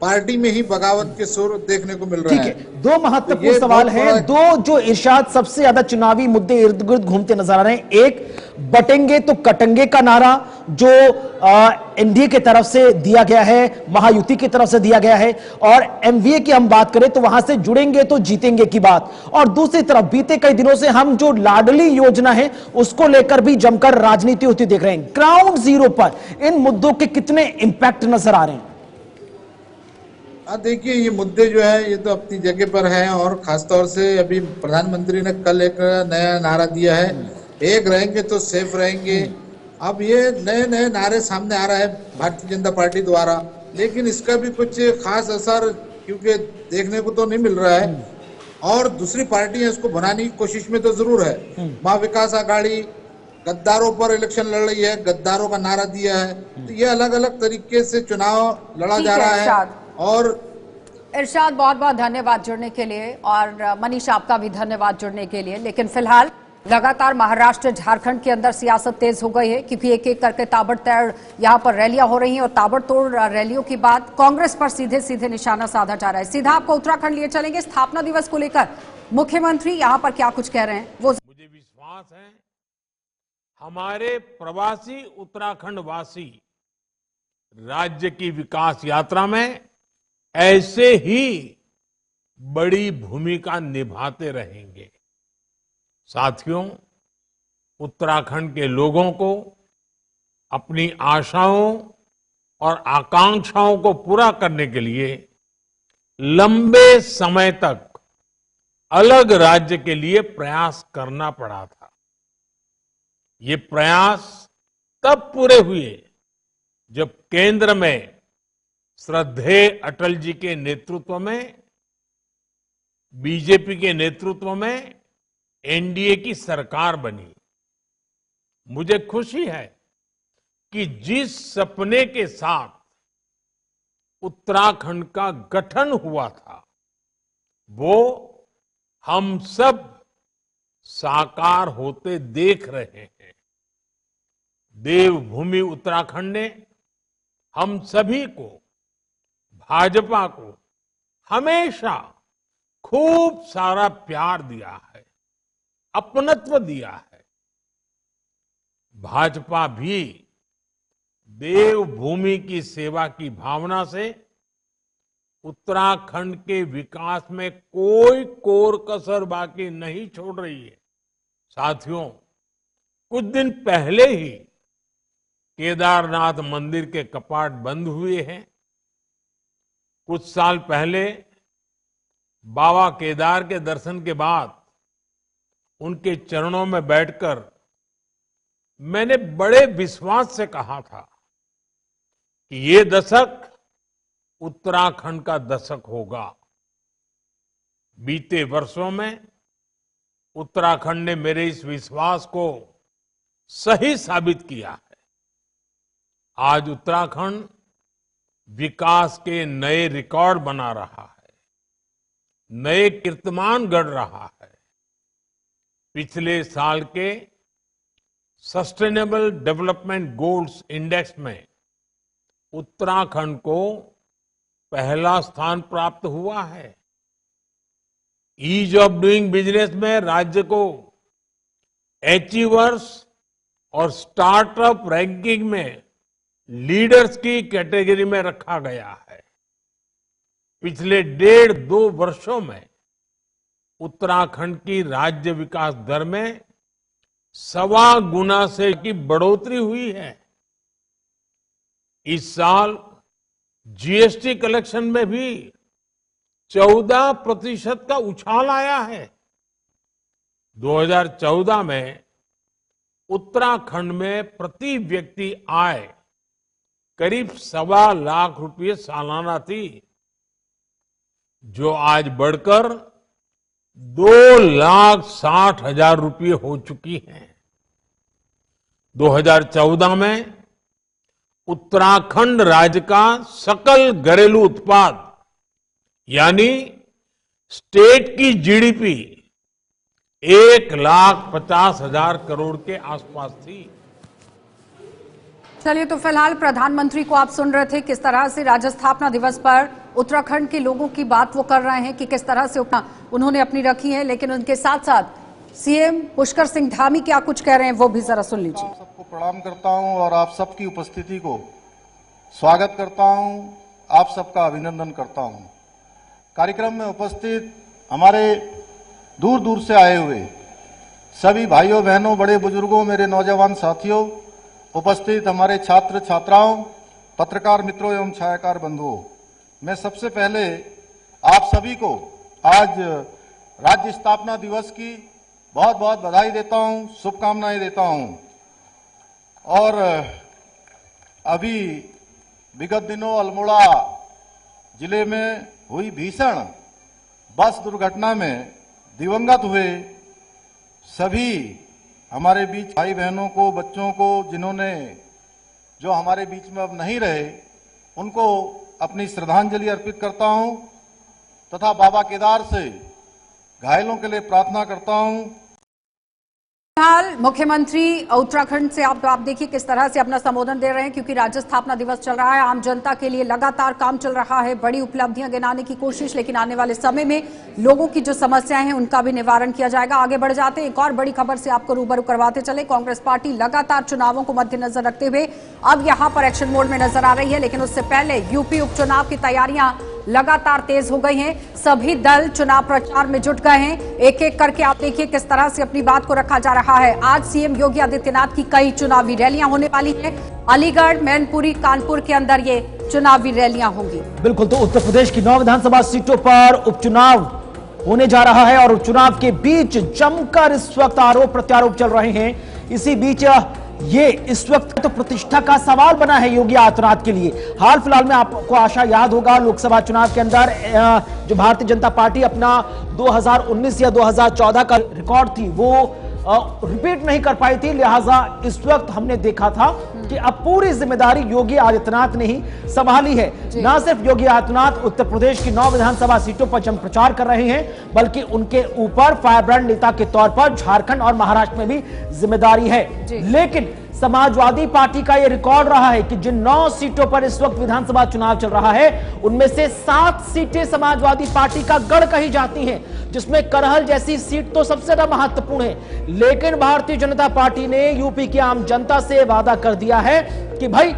पार्टी में ही बगावत के सुर देखने को मिल रहा है। दो महत्वपूर्ण सवाल हैं, दो जो इरशाद सबसे ज्यादा चुनावी मुद्दे इर्द गिर्द घूमते नजर आ रहे हैं। एक, बटेंगे तो कटेंगे का नारा जो एनडीए की तरफ से दिया गया है, महायुति की तरफ से दिया गया है, और एमवीए की हम बात करें तो वहां से जुड़ेंगे तो जीतेंगे की बात। और दूसरी तरफ बीते कई दिनों से हम जो लाडली योजना है उसको लेकर भी जमकर राजनीति होती देख रहे हैं। ग्राउंड जीरो पर इन मुद्दों के कितने इंपैक्ट नजर आ रहे हैं? देखिए, ये मुद्दे जो है ये तो अपनी जगह पर है और खास तौर से अभी प्रधानमंत्री ने कल एक नया नारा दिया है, एक रहेंगे तो सेफ रहेंगे। अब ये नए नए नारे सामने आ रहा है भारतीय जनता पार्टी द्वारा, लेकिन इसका भी कुछ खास असर क्योंकि देखने को तो नहीं मिल रहा है और दूसरी पार्टियां इसको बनाने की कोशिश में तो जरूर है। महाविकास आघाड़ी गद्दारों पर इलेक्शन लड़ रही है, गद्दारों का नारा दिया है, तो ये अलग अलग तरीके से चुनाव लड़ा जा रहा है। और इरशाद, बहुत बहुत धन्यवाद जुड़ने के लिए, और मनीष आपका भी धन्यवाद जुड़ने के लिए। लेकिन फिलहाल लगातार महाराष्ट्र झारखंड के अंदर सियासत तेज हो गई है क्योंकि एक एक करके ताबड़तोड़ यहाँ पर रैलियां हो रही हैं और ताबड़तोड़ रैलियों के बाद कांग्रेस पर सीधे सीधे निशाना साधा जा रहा है। सीधा आपको उत्तराखंड लिए चलेंगे। स्थापना दिवस को लेकर मुख्यमंत्री यहाँ पर क्या कुछ कह रहे हैं वो मुझे विश्वास है हमारे प्रवासी उत्तराखंड वासी राज्य की विकास यात्रा में ऐसे ही बड़ी भूमिका निभाते रहेंगे। साथियों, उत्तराखंड के लोगों को अपनी आशाओं और आकांक्षाओं को पूरा करने के लिए लंबे समय तक अलग राज्य के लिए प्रयास करना पड़ा था। ये प्रयास तब पूरे हुए जब केंद्र में श्रद्धेय अटल जी के नेतृत्व में, बीजेपी के नेतृत्व में एनडीए की सरकार बनी। मुझे खुशी है कि जिस सपने के साथ उत्तराखंड का गठन हुआ था वो हम सब साकार होते देख रहे हैं। देवभूमि उत्तराखंड ने हम सभी को, भाजपा को, हमेशा खूब सारा प्यार दिया है, अपनत्व दिया है। भाजपा भी देवभूमि की सेवा की भावना से उत्तराखंड के विकास में कोई कोर कसर बाकी नहीं छोड़ रही है। साथियों, कुछ दिन पहले ही केदारनाथ मंदिर के कपाट बंद हुए हैं। कुछ साल पहले बाबा केदार के दर्शन के बाद उनके चरणों में बैठकर मैंने बड़े विश्वास से कहा था कि ये दशक उत्तराखंड का दशक होगा। बीते वर्षों में उत्तराखंड ने मेरे इस विश्वास को सही साबित किया है। आज उत्तराखंड विकास के नए रिकॉर्ड बना रहा है, नए कीर्तिमान गढ़ रहा है। पिछले साल के सस्टेनेबल डेवलपमेंट गोल्स इंडेक्स में उत्तराखंड को पहला स्थान प्राप्त हुआ है। ईज ऑफ डूइंग बिजनेस में राज्य को अचीवर्स और स्टार्टअप रैंकिंग में लीडर्स की कैटेगरी में रखा गया है। पिछले 1.5-2 वर्षों में उत्तराखंड की राज्य विकास दर में 1.25 गुना से की बढ़ोतरी हुई है। इस साल जीएसटी कलेक्शन में भी 14% का उछाल आया है। 2014 में उत्तराखंड में प्रति व्यक्ति आय करीब 1.25 लाख रुपए सालाना थी, जो आज बढ़कर 2,60,000 रुपये हो चुकी है। 2014 में उत्तराखंड राज्य का सकल घरेलू उत्पाद यानी स्टेट की जीडीपी 1,50,000 करोड़ के आसपास थी। चलिए, तो फिलहाल प्रधानमंत्री को आप सुन रहे थे, किस तरह से राज्य स्थापना दिवस पर उत्तराखंड के लोगों की बात वो कर रहे हैं कि किस तरह से उन्होंने अपनी रखी है। लेकिन उनके साथ साथ सीएम पुष्कर सिंह धामी क्या कुछ कह रहे हैं वो भी जरा सुन लीजिए। आप सबको प्रणाम करता हूं और आप सबकी उपस्थिति को स्वागत करता हूं, आप सबका अभिनंदन करता हूं। कार्यक्रम में उपस्थित हमारे दूर दूर से आए हुए सभी भाइयों बहनों, बड़े बुजुर्गों, मेरे नौजवान साथियों, उपस्थित हमारे छात्र छात्राओं, पत्रकार मित्रों एवं छायाकार बंधुओं, मैं सबसे पहले आप सभी को आज राज्य स्थापना दिवस की बहुत बहुत बधाई देता हूं, शुभकामनाएं देता हूं। और अभी विगत दिनों अल्मोड़ा जिले में हुई भीषण बस दुर्घटना में दिवंगत हुए सभी हमारे बीच भाई बहनों को, बच्चों को, जिन्होंने जो हमारे बीच में अब नहीं रहे, उनको अपनी श्रद्धांजलि अर्पित करता हूं तथा बाबा केदार से घायलों के लिए प्रार्थना करता हूं। फिलहाल मुख्यमंत्री उत्तराखंड से आप देखिए किस तरह से अपना संबोधन दे रहे हैं, क्योंकि राज्य स्थापना दिवस चल रहा है। आम जनता के लिए लगातार काम चल रहा है, बड़ी उपलब्धियां गिनाने की कोशिश, लेकिन आने वाले समय में लोगों की जो समस्याएं हैं उनका भी निवारण किया जाएगा। आगे बढ़ जाते हैं, एक और बड़ी खबर से आपको रूबरू करवाते चले। कांग्रेस पार्टी लगातार चुनावों को मद्देनजर रखते हुए अब यहां पर एक्शन मोड में नजर आ रही है, लेकिन उससे पहले यूपी उपचुनाव की तैयारियां लगातार तेज हो गई हैं। सभी दल चुनाव प्रचार में जुट गए हैं। एक एक करके आप देखिए किस तरह से अपनी बात को रखा जा रहा है। आज सीएम योगी आदित्यनाथ की कई चुनावी रैलियां होने वाली हैं। अलीगढ़, मैनपुरी, कानपुर के अंदर ये चुनावी रैलियां होंगी। बिल्कुल, तो उत्तर प्रदेश की 9 विधानसभा सीटों पर उपचुनाव होने जा रहा है और उपचुनाव के बीच जमकर इस वक्त आरोप प्रत्यारोप चल रहे हैं। इसी बीच ये इस वक्त तो प्रतिष्ठा का सवाल बना है योगी आदित्यनाथ के लिए। हाल फिलहाल में आपको आशा याद होगा, लोकसभा चुनाव के अंदर जो भारतीय जनता पार्टी अपना 2019 या 2014 का रिकॉर्ड थी वो रिपीट नहीं कर पाई थी, लिहाजा इस वक्त हमने देखा था कि अब पूरी जिम्मेदारी योगी आदित्यनाथ ने ही संभाली है। न सिर्फ योगी आदित्यनाथ उत्तर प्रदेश की 9 विधानसभा सीटों पर जम प्रचार कर रहे हैं, बल्कि उनके ऊपर फायर ब्रांड नेता के तौर पर झारखंड और महाराष्ट्र में भी जिम्मेदारी है। लेकिन समाजवादी पार्टी का यह रिकॉर्ड रहा है कि जिन 9 सीटों पर इस वक्त विधानसभा चुनाव चल रहा है, उनमें से 7 सीटें समाजवादी पार्टी का गढ़ कही जाती हैं, जिसमें करहल जैसी सीट तो सबसे ज्यादा महत्वपूर्ण है। लेकिन भारतीय जनता पार्टी ने यूपी की आम जनता से वादा कर दिया है कि भाई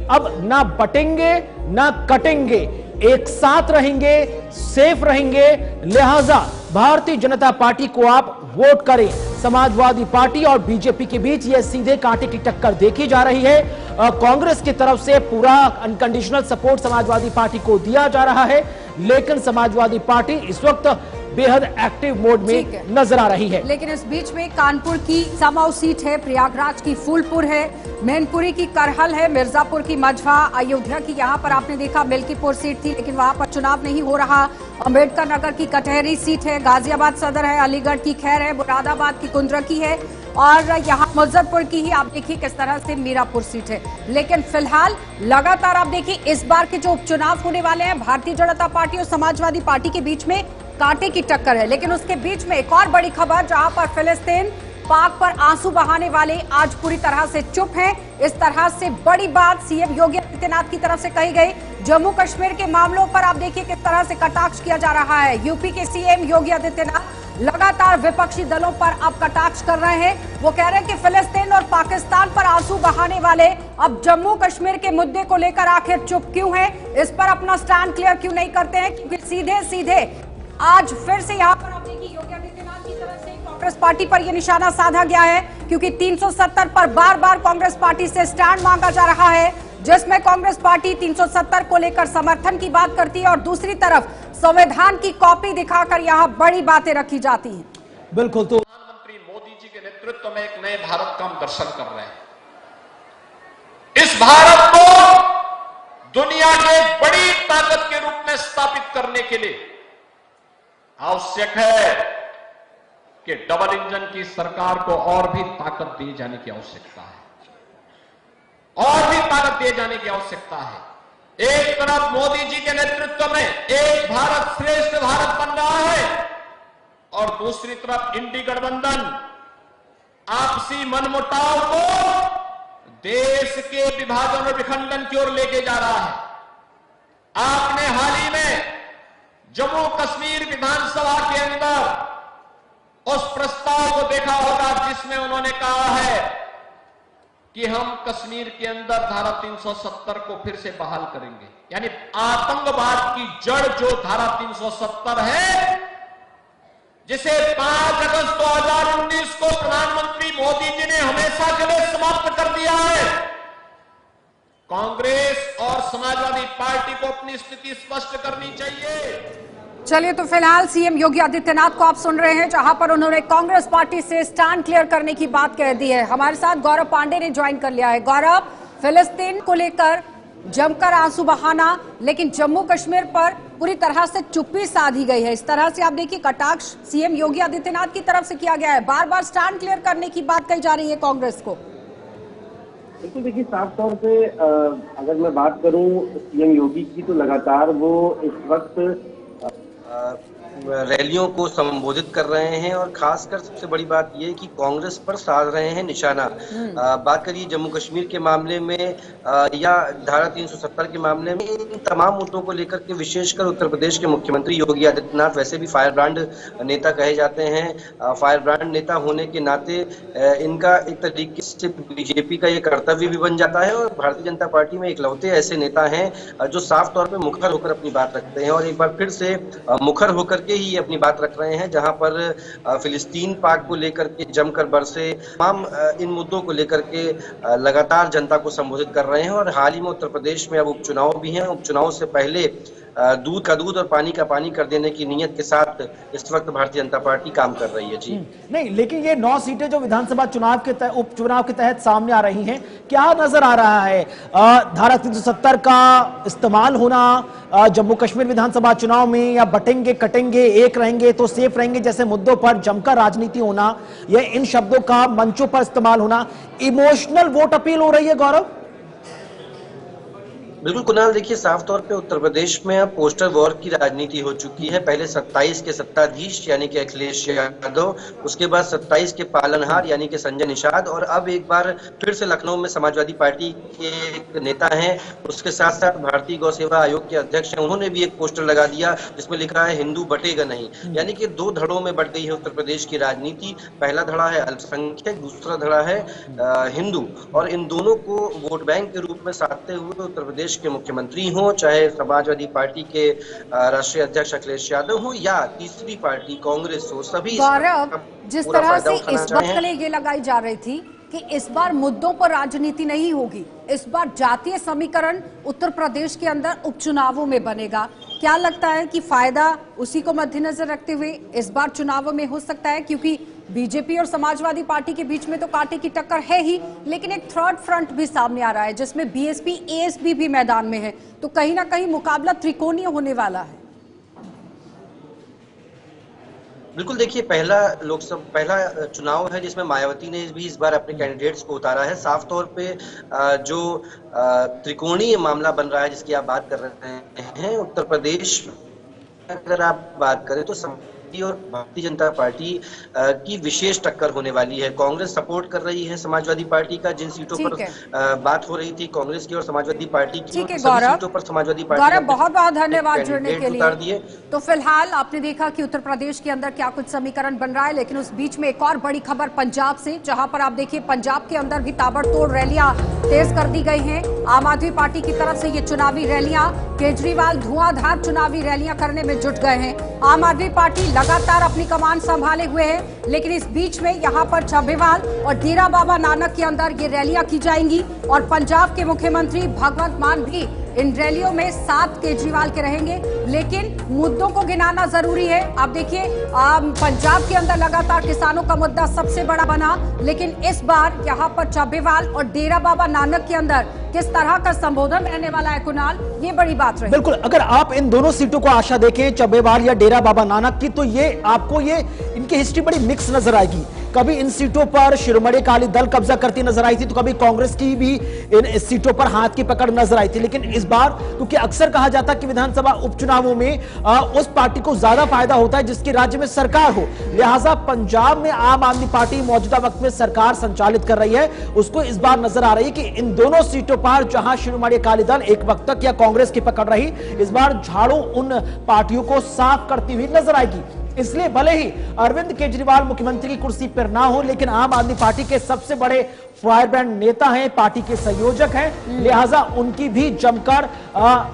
अब ना बटेंगे ना कटेंगे, एक साथ रहेंगे, सेफ रहेंगे, लिहाजा भारतीय जनता पार्टी को आप वोट करें। समाजवादी पार्टी और बीजेपी के बीच यह सीधे कांटे की टक्कर देखी जा रही है। कांग्रेस की तरफ से पूरा अनकंडीशनल सपोर्ट समाजवादी पार्टी को दिया जा रहा है, लेकिन समाजवादी पार्टी इस वक्त बेहद एक्टिव मोड में नजर आ रही है। लेकिन इस बीच में कानपुर की समाऊ सीट है, प्रयागराज की फूलपुर है, मैनपुरी की करहल है, मिर्जापुर की मझवा, अयोध्या की यहाँ पर आपने देखा मिल्कीपुर सीट थी, लेकिन वहां पर चुनाव नहीं हो रहा। अम्बेडकर नगर की कटहरी सीट है, गाजियाबाद सदर है, अलीगढ़ की खैर है, मुरादाबाद की कुंद्रकी है और यहाँ मुजफ्फरपुर की ही आप देखिए किस तरह से मीरापुर सीट है। लेकिन फिलहाल लगातार आप देखिए इस बार के जो उपचुनाव होने वाले हैं, भारतीय जनता पार्टी और समाजवादी पार्टी के बीच में कांटे की टक्कर है। लेकिन उसके बीच में एक और बड़ी खबर, जहां पर फिलिस्तीन पाक पर आंसू बहाने वाले आज पूरी तरह से चुप हैं। इस तरह से बड़ी बात सीएम योगी आदित्यनाथ की तरफ से कही गई। जम्मू कश्मीर के मामलों पर आप देखिए किस तरह से कटाक्ष किया जा रहा है। यूपी के सीएम योगी आदित्यनाथ लगातार विपक्षी दलों पर अब कटाक्ष कर रहे हैं। वो कह रहे हैं कि फिलिस्तीन और पाकिस्तान पर आंसू बहाने वाले अब जम्मू कश्मीर के मुद्दे को लेकर आखिर चुप क्यों हैं, इस पर अपना स्टैंड क्लियर क्यों नहीं करते हैं, क्योंकि सीधे सीधे आज फिर से यहाँ पर आप देखिए योगी आदित्यनाथ की तरफ से कांग्रेस पार्टी पर यह निशाना साधा गया है, क्योंकि 370 पर बार बार कांग्रेस पार्टी से स्टैंड मांगा जा रहा है, जिसमें कांग्रेस पार्टी 370 को लेकर समर्थन की बात करती है और दूसरी तरफ संविधान की कॉपी दिखाकर यहाँ बड़ी बातें रखी जाती हैं। बिल्कुल, तो प्रधानमंत्री मोदी जी के नेतृत्व में एक नए भारत का हम दर्शन कर रहे हैं। इस भारत को दुनिया के बड़ी ताकत के रूप में स्थापित करने के लिए आवश्यक है कि डबल इंजन की सरकार को और भी ताकत दिए जाने की आवश्यकता है, और भी ताकत दिए जाने की आवश्यकता है। एक तरफ मोदी जी के नेतृत्व में एक भारत श्रेष्ठ भारत बन रहा है और दूसरी तरफ इंडी गठबंधन आपसी मनमुटाव को देश के विभाजन और विखंडन की ओर लेके जा रहा है। आपने हाल ही में जम्मू कश्मीर विधानसभा के अंदर उस प्रस्ताव को देखा होगा जिसमें उन्होंने कहा है कि हम कश्मीर के अंदर धारा 370 को फिर से बहाल करेंगे। यानी आतंकवाद की जड़ जो धारा 370 है, जिसे 5 अगस्त 2019 को प्रधानमंत्री मोदी जी ने हमेशा के लिए समाप्त कर दिया है। कांग्रेस और समाजवादी पार्टी को अपनी स्थिति स्पष्ट करनी चाहिए। चलिए, तो फिलहाल सीएम योगी आदित्यनाथ को आप सुन रहे हैं, जहां पर उन्होंने कांग्रेस पार्टी से स्टैंड क्लियर करने की बात कह दी है। हमारे साथ गौरव पांडे ने ज्वाइन कर लिया है। गौरव, फिलिस्तीन को लेकर जमकर आंसू बहाना, लेकिन जम्मू कश्मीर पर पूरी तरह से चुप्पी साधी गई है। इस तरह से आप देखिए कटाक्ष सीएम योगी आदित्यनाथ की तरफ से किया गया है। बार बार स्टैंड क्लियर करने की बात कही जा रही है कांग्रेस को। बिल्कुल, देखिए साफ तौर पे अगर मैं बात करूं सीएम योगी की, तो लगातार वो इस वक्त रैलियों को संबोधित कर रहे हैं और खासकर सबसे बड़ी बात यह है कि कांग्रेस पर साध रहे हैं निशाना। बात करिए जम्मू कश्मीर के मामले में या धारा 370 के मामले में, इन तमाम मुद्दों को लेकर के विशेषकर उत्तर प्रदेश के मुख्यमंत्री योगी आदित्यनाथ वैसे भी फायर ब्रांड नेता कहे जाते हैं। फायर ब्रांड नेता होने के नाते इनका एक तरीके से बीजेपी का ये कर्तव्य भी बन जाता है और भारतीय जनता पार्टी में इकलौते ऐसे नेता हैं जो साफ तौर पर मुखर होकर अपनी बात रखते हैं और एक बार फिर से मुखर होकर के ही अपनी बात रख रहे हैं, जहां पर फिलिस्तीन पाक को लेकर के जमकर बरसे, तमाम इन मुद्दों को लेकर के लगातार जनता को संबोधित कर रहे हैं। और हाल ही में उत्तर प्रदेश में अब उपचुनाव भी हैं। उपचुनाव से पहले दूध का दूध और पानी का पानी कर देने की नीयत के साथ इस वक्त भारतीय जनता पार्टी काम कर रही है। जी नहीं, लेकिन ये 9 सीटें जो विधानसभा चुनाव के उपचुनाव के तहत सामने आ रही हैं, क्या नजर आ रहा है धारा 370 का इस्तेमाल होना जम्मू कश्मीर विधानसभा चुनाव में, या बटेंगे कटेंगे एक रहेंगे तो सेफ रहेंगे जैसे मुद्दों पर जमकर राजनीति होना, या इन शब्दों का मंचों पर इस्तेमाल होना, इमोशनल वोट अपील हो रही है? गौरव, बिल्कुल कुणाल, देखिए साफ तौर पे उत्तर प्रदेश में अब पोस्टर वॉर की राजनीति हो चुकी है। पहले 27 के सत्ताधीश यानी कि अखिलेश यादव, उसके बाद 27 के पालनहार यानी कि संजय निषाद, और अब एक बार फिर से लखनऊ में समाजवादी पार्टी के एक नेता हैं, उसके साथ साथ भारतीय गौ सेवा आयोग के अध्यक्ष हैं, उन्होंने भी एक पोस्टर लगा दिया जिसमें लिखा है हिंदू बटेगा नहीं। यानी कि दो धड़ों में बट गई है उत्तर प्रदेश की राजनीति। पहला धड़ा है अल्पसंख्यक, दूसरा धड़ा है हिंदू, और इन दोनों को वोट बैंक के रूप में साधते हुए उत्तर प्रदेश के मुख्यमंत्री हो, चाहे समाजवादी पार्टी के राष्ट्रीय अध्यक्ष अखिलेश यादव हो या तीसरी पार्टी कांग्रेस हो, सभी गौरव, जिस तरह से इस वक्त के लिए ये लगाई जा रही थी कि इस बार मुद्दों पर राजनीति नहीं होगी, इस बार जातीय समीकरण उत्तर प्रदेश के अंदर उपचुनावों में बनेगा, क्या लगता है कि फायदा उसी को मद्देनजर रखते हुए इस बार चुनावों में हो सकता है? क्योंकि बीजेपी और समाजवादी पार्टी के बीच में तो कांटे की टक्कर है ही, लेकिन एक थर्ड फ्रंट भी सामने आ रहा है जिसमें बीएसपी एएसपी भी मैदान में है, तो कहीं ना कहीं मुकाबला त्रिकोणीय होने वाला है। बिल्कुल, देखिए पहला चुनाव है जिसमें मायावती ने भी इस बार अपने कैंडिडेट्स को उतारा है। साफ तौर पे जो त्रिकोणीय मामला बन रहा है जिसकी आप बात कर रहे हैं, उत्तर प्रदेश अगर आप बात करें तो और भारतीय जनता पार्टी की विशेष टक्कर होने वाली है। कांग्रेस सपोर्ट कर रही है समाजवादी पार्टी का, जिन सीटों पर बात हो रही थी कांग्रेस की और समाजवादी पार्टी की, सभी सीटों पर समाजवादी पार्टी। गौरव, बहुत बहुत धन्यवाद जुड़ने के लिए। तो फिलहाल आपने देखा कि उत्तर प्रदेश के अंदर क्या कुछ समीकरण बन रहा है, लेकिन उस बीच में एक और बड़ी खबर पंजाब से, जहां पर आप देखिए पंजाब के अंदर भी ताबड़तोड़ रैलियां तेज कर दी गई हैं। आम आदमी पार्टी की तरफ से ये चुनावी रैलियां, केजरीवाल धुआंधार चुनावी रैलियां करने में जुट गए हैं। आम आदमी पार्टी लगातार अपनी कमान संभाले हुए है, लेकिन इस बीच में यहां पर चब्बेवाल और डेरा बाबा नानक के अंदर ये रैलियां की जाएंगी, और पंजाब के मुख्यमंत्री भगवंत मान भी इन रैलियों में साथ केजरीवाल के रहेंगे। लेकिन मुद्दों को गिनाना जरूरी है। आप देखिए पंजाब के अंदर लगातार किसानों का मुद्दा सबसे बड़ा बना, लेकिन इस बार यहाँ पर चब्बेवाल और डेरा बाबा नानक के अंदर किस तरह का संबोधन रहने वाला है कुणाल, ये बड़ी बात रही। बिल्कुल, अगर आप इन दोनों सीटों को आशा देखें, चब्बेवाल या डेरा बाबा नानक की, तो ये आपको इनकी हिस्ट्री बड़ी मिक्स नजर आएगी। कभी इन सीटों पर शिरोमणि अकाली दल कब्जा करती नजर आई थी, तो कभी कांग्रेस की भी इन सीटों पर हाथ की पकड़ नजर आई थी। लेकिन इस बार, क्योंकि अक्सर कहा जाता है कि विधानसभा उपचुनावों में उस पार्टी को ज्यादा फायदा होता है जिसकी राज्य में सरकार हो, लिहाजा पंजाब में आम आदमी पार्टी मौजूदा वक्त में सरकार संचालित कर रही है, उसको इस बार नजर आ रही है कि इन दोनों सीटों पर जहां शिरोमणि अकाली दल एक वक्त तक या कांग्रेस की पकड़ रही, इस बार झाड़ू उन पार्टियों को साफ करती हुई नजर आएगी। इसलिए भले ही अरविंद केजरीवाल मुख्यमंत्री की कुर्सी पर ना हो, लेकिन आम आदमी पार्टी के सबसे बड़े फायरब्रांड नेता हैं, पार्टी के संयोजक हैं, लिहाजा उनकी भी जमकर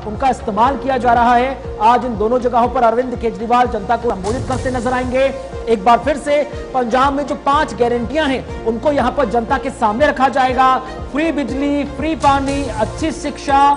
उनका इस्तेमाल किया जा रहा है। आज इन दोनों जगहों पर अरविंद केजरीवाल जनता को संबोधित करते नजर आएंगे। एक बार फिर से पंजाब में जो 5 गारंटियां हैं उनको यहां पर जनता के सामने रखा जाएगा। फ्री बिजली, फ्री पानी, अच्छी शिक्षा,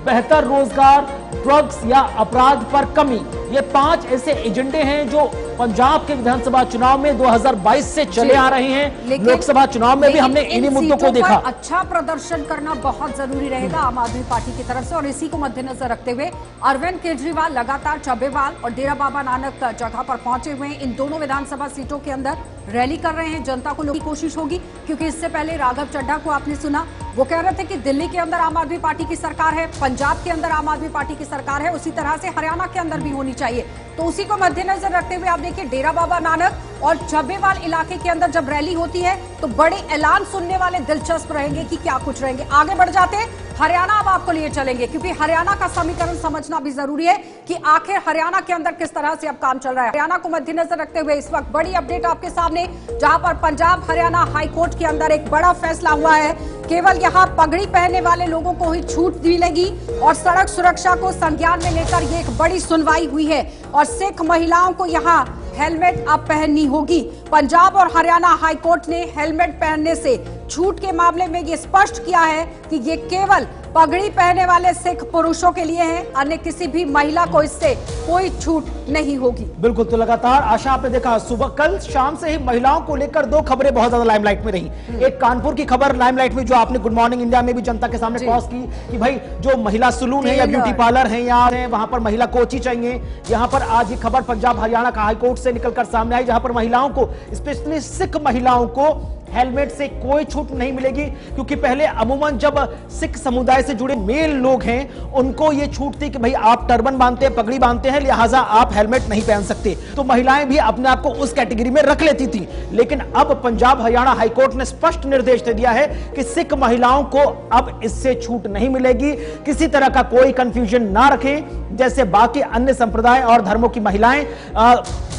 बेहतर रोजगार, ड्रग्स या अपराध पर कमी, ये 5 ऐसे एजेंडे हैं जो पंजाब के विधानसभा चुनाव में 2022 से चले आ रहे हैं। लोकसभा चुनाव में भी हमने इन्हीं मुद्दों को देखा। अच्छा प्रदर्शन करना बहुत जरूरी रहेगा आम आदमी पार्टी की तरफ से, और इसी को मद्देनजर रखते हुए अरविंद केजरीवाल लगातार चब्बेवाल और डेरा बाबा नानक जगह पर पहुंचे हुए हैं। इन दोनों विधानसभा सीटों के अंदर रैली कर रहे हैं, जनता को की कोशिश होगी, क्योंकि इससे पहले राघव चड्ढा को आपने सुना, वो कह रहे थे कि दिल्ली के अंदर आम आदमी पार्टी की सरकार है, पंजाब के अंदर आम आदमी पार्टी की सरकार है, उसी तरह से हरियाणा के अंदर भी होनी चाहिए। तो उसी को मद्देनजर रखते हुए आप देखिए डेरा बाबा नानक और चब्बेवाल इलाके के अंदर जब रैली होती है तो बड़े ऐलान सुनने वाले दिलचस्प रहेंगे कि क्या कुछ रहेंगे। आगे बढ़ जाते हैं, हरियाणा अब आपको लिए चलेंगे, क्योंकि हरियाणा का समीकरण समझना भी जरूरी है कि आखिर हरियाणा के अंदर किस तरह से अब काम चल रहा है। हरियाणा को मद्देनजर रखते हुए इस वक्त बड़ी अपडेट आपके सामने, जहां पर पंजाब हरियाणा हाईकोर्ट के अंदर एक बड़ा फैसला हुआ है। केवल यहां पगड़ी पहनने वाले लोगों को ही छूट मिलेगी, और सड़क सुरक्षा को संज्ञान में लेकर ये एक बड़ी सुनवाई हुई है, और सिख महिलाओं को यहां हेलमेट अब पहननी होगी। पंजाब और हरियाणा हाईकोर्ट ने हेलमेट पहनने से छूट के मामले में ये स्पष्ट किया है कि ये केवल पगड़ी पहने वाले सिख पुरुषों के लिए है, अन्य किसी भी महिला को इससे कोई छूट नहीं होगी। बिल्कुल, तो लगातार आशा आपने देखा सुबह कल शाम से ही महिलाओं को लेकर 2 खबरें बहुत ज्यादा लाइमलाइट में रही। एक कानपुर की खबर लाइमलाइट में, जो आपने गुड मॉर्निंग इंडिया में भी जनता के सामने क्रॉस की कि भाई जो महिला सलून है या ब्यूटी पार्लर है यहाँ है, वहां पर महिला कोची चाहिए। यहाँ पर आज ये खबर पंजाब हरियाणा का हाईकोर्ट से निकलकर सामने आई, जहां पर महिलाओं को, स्पेशली सिख महिलाओं को हेलमेट से कोई छूट नहीं मिलेगी, क्योंकि पहले अमूमन जब सिख समुदाय से जुड़े मेल लोग हैं उनको यह छूट थी कि भाई आप टर्बन बांधते हैं, पगड़ी बांधते हैं, लिहाजा आप हेलमेट नहीं पहन सकते, तो महिलाएं भी अपने आप को उस कैटेगरी में रख लेती थी। लेकिन अब पंजाब हरियाणा हाईकोर्ट ने स्पष्ट निर्देश दे दिया है कि सिख महिलाओं को अब इससे छूट नहीं मिलेगी। किसी तरह का कोई कंफ्यूजन ना रखें, जैसे बाकी अन्य संप्रदाय और धर्मों की महिलाएं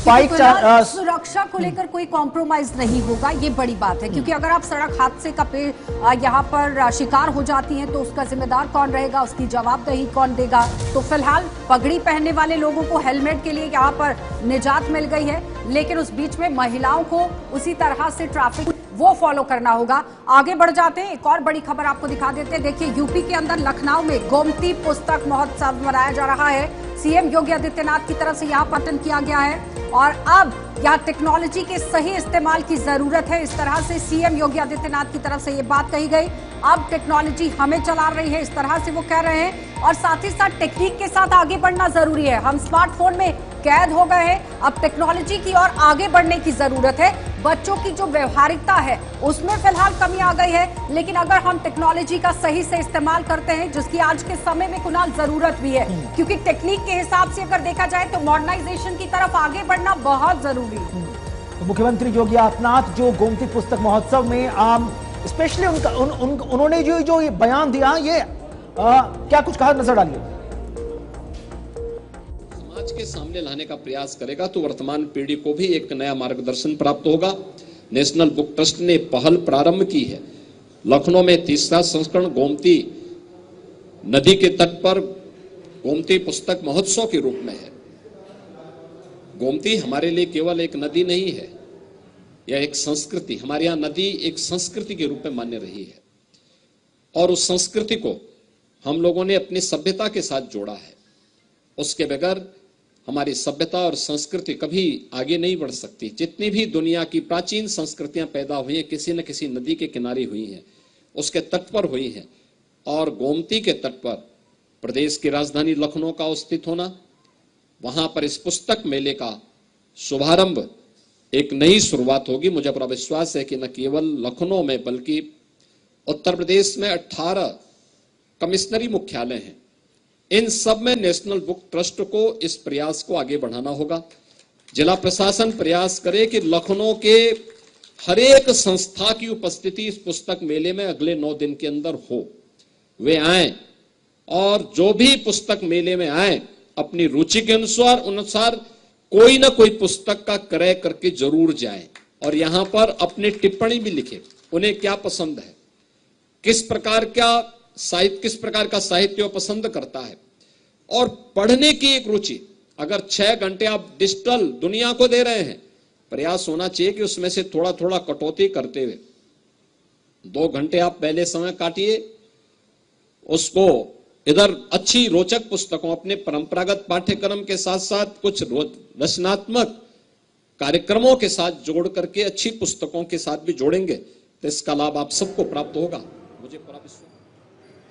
बाइक सुरक्षा को लेकर कोई कॉम्प्रोमाइज नहीं होगा, ये बड़ी बात है। क्योंकि अगर आप सड़क हादसे का यहाँ पर शिकार हो जाती हैं तो उसका जिम्मेदार कौन रहेगा, उसकी जवाबदेही कौन देगा। तो फिलहाल पगड़ी पहनने वाले लोगों को हेलमेट के लिए यहाँ पर निजात मिल गई है, लेकिन उस बीच में महिलाओं को उसी तरह से ट्रैफिक वो फॉलो करना होगा। आगे बढ़ जाते हैं, एक और बड़ी खबर आपको दिखा देते हैं। देखिए, यूपी के अंदर लखनऊ में गोमती पुस्तक महोत्सव मनाया जा रहा है। सीएम योगी आदित्यनाथ की तरफ से यहाँ पतन किया गया है और अब यहाँ टेक्नोलॉजी के सही इस्तेमाल की जरूरत है। इस तरह से सीएम योगी आदित्यनाथ की तरफ से ये बात कही गई। अब टेक्नोलॉजी हमें चला रही है, इस तरह से वो कह रहे हैं। और साथ ही साथ टेक्निक के साथ आगे बढ़ना जरूरी है। हम स्मार्टफोन में कैद हो गए हैं, अब टेक्नोलॉजी की ओर आगे बढ़ने की जरूरत है। बच्चों की जो व्यवहारिकता है उसमें फिलहाल कमी आ गई है, लेकिन अगर हम टेक्नोलॉजी का सही से इस्तेमाल करते हैं, जिसकी आज के समय में कुणाल जरूरत भी है, क्योंकि टेक्निक के हिसाब से अगर देखा जाए तो मॉडर्नाइजेशन की तरफ आगे बढ़ना बहुत जरूरी है। तो मुख्यमंत्री योगी आदित्यनाथ जो गोमती पुस्तक महोत्सव में स्पेशली उन्होंने जो ये बयान दिया, ये क्या कुछ कहा, नजर डालिए। समाज के सामने लाने का प्रयास करेगा तो वर्तमान पीढ़ी को भी एक नया मार्गदर्शन प्राप्त होगा। नेशनल बुक ट्रस्ट ने पहल प्रारंभ की है। लखनऊ में 3रा संस्करण गोमती नदी के तट पर गोमती पुस्तक महोत्सव के रूप में है। गोमती हमारे लिए केवल एक नदी नहीं है, यह एक संस्कृति, हमारे यहाँ नदी एक संस्कृति के रूप में मान्य रही है और उस संस्कृति को हम लोगों ने अपनी सभ्यता के साथ जोड़ा है। उसके बगैर हमारी सभ्यता और संस्कृति कभी आगे नहीं बढ़ सकती। जितनी भी दुनिया की प्राचीन संस्कृतियां पैदा हुई हैं, किसी न किसी नदी के किनारे हुई हैं, उसके तट पर हुई हैं। और गोमती के तट पर प्रदेश की राजधानी लखनऊ का स्थित होना, वहां पर इस पुस्तक मेले का शुभारंभ, एक नई शुरुआत होगी। मुझे पूरा विश्वास है कि न केवल लखनऊ में बल्कि उत्तर प्रदेश में 18 कमिश्नरी मुख्यालय हैं। इन सब में नेशनल बुक ट्रस्ट को इस प्रयास को आगे बढ़ाना होगा। जिला प्रशासन प्रयास करे कि लखनऊ के हर एक संस्था की उपस्थिति इस पुस्तक मेले में अगले 9 दिन के अंदर हो। वे आए और जो भी पुस्तक मेले में आए अपनी रुचि के अनुसार कोई ना कोई पुस्तक का क्रय करके जरूर जाए और यहां पर अपनी टिप्पणी भी लिखे, उन्हें क्या पसंद है, किस प्रकार का साहित्य पसंद करता है। और पढ़ने की एक रुचि, अगर 6 घंटे आप डिजिटल दुनिया को दे रहे हैं, प्रयास होना चाहिए कि उसमें से थोड़ा थोड़ा कटौती करते हुए 2 घंटे आप पहले समय काटिए, उसको इधर अच्छी रोचक पुस्तकों, अपने परंपरागत पाठ्यक्रम के साथ साथ कुछ रचनात्मक कार्यक्रमों के साथ जोड़ करके अच्छी पुस्तकों के साथ भी जोड़ेंगे तो इसका लाभ आप सबको प्राप्त होगा, मुझे पूरा विश्वास।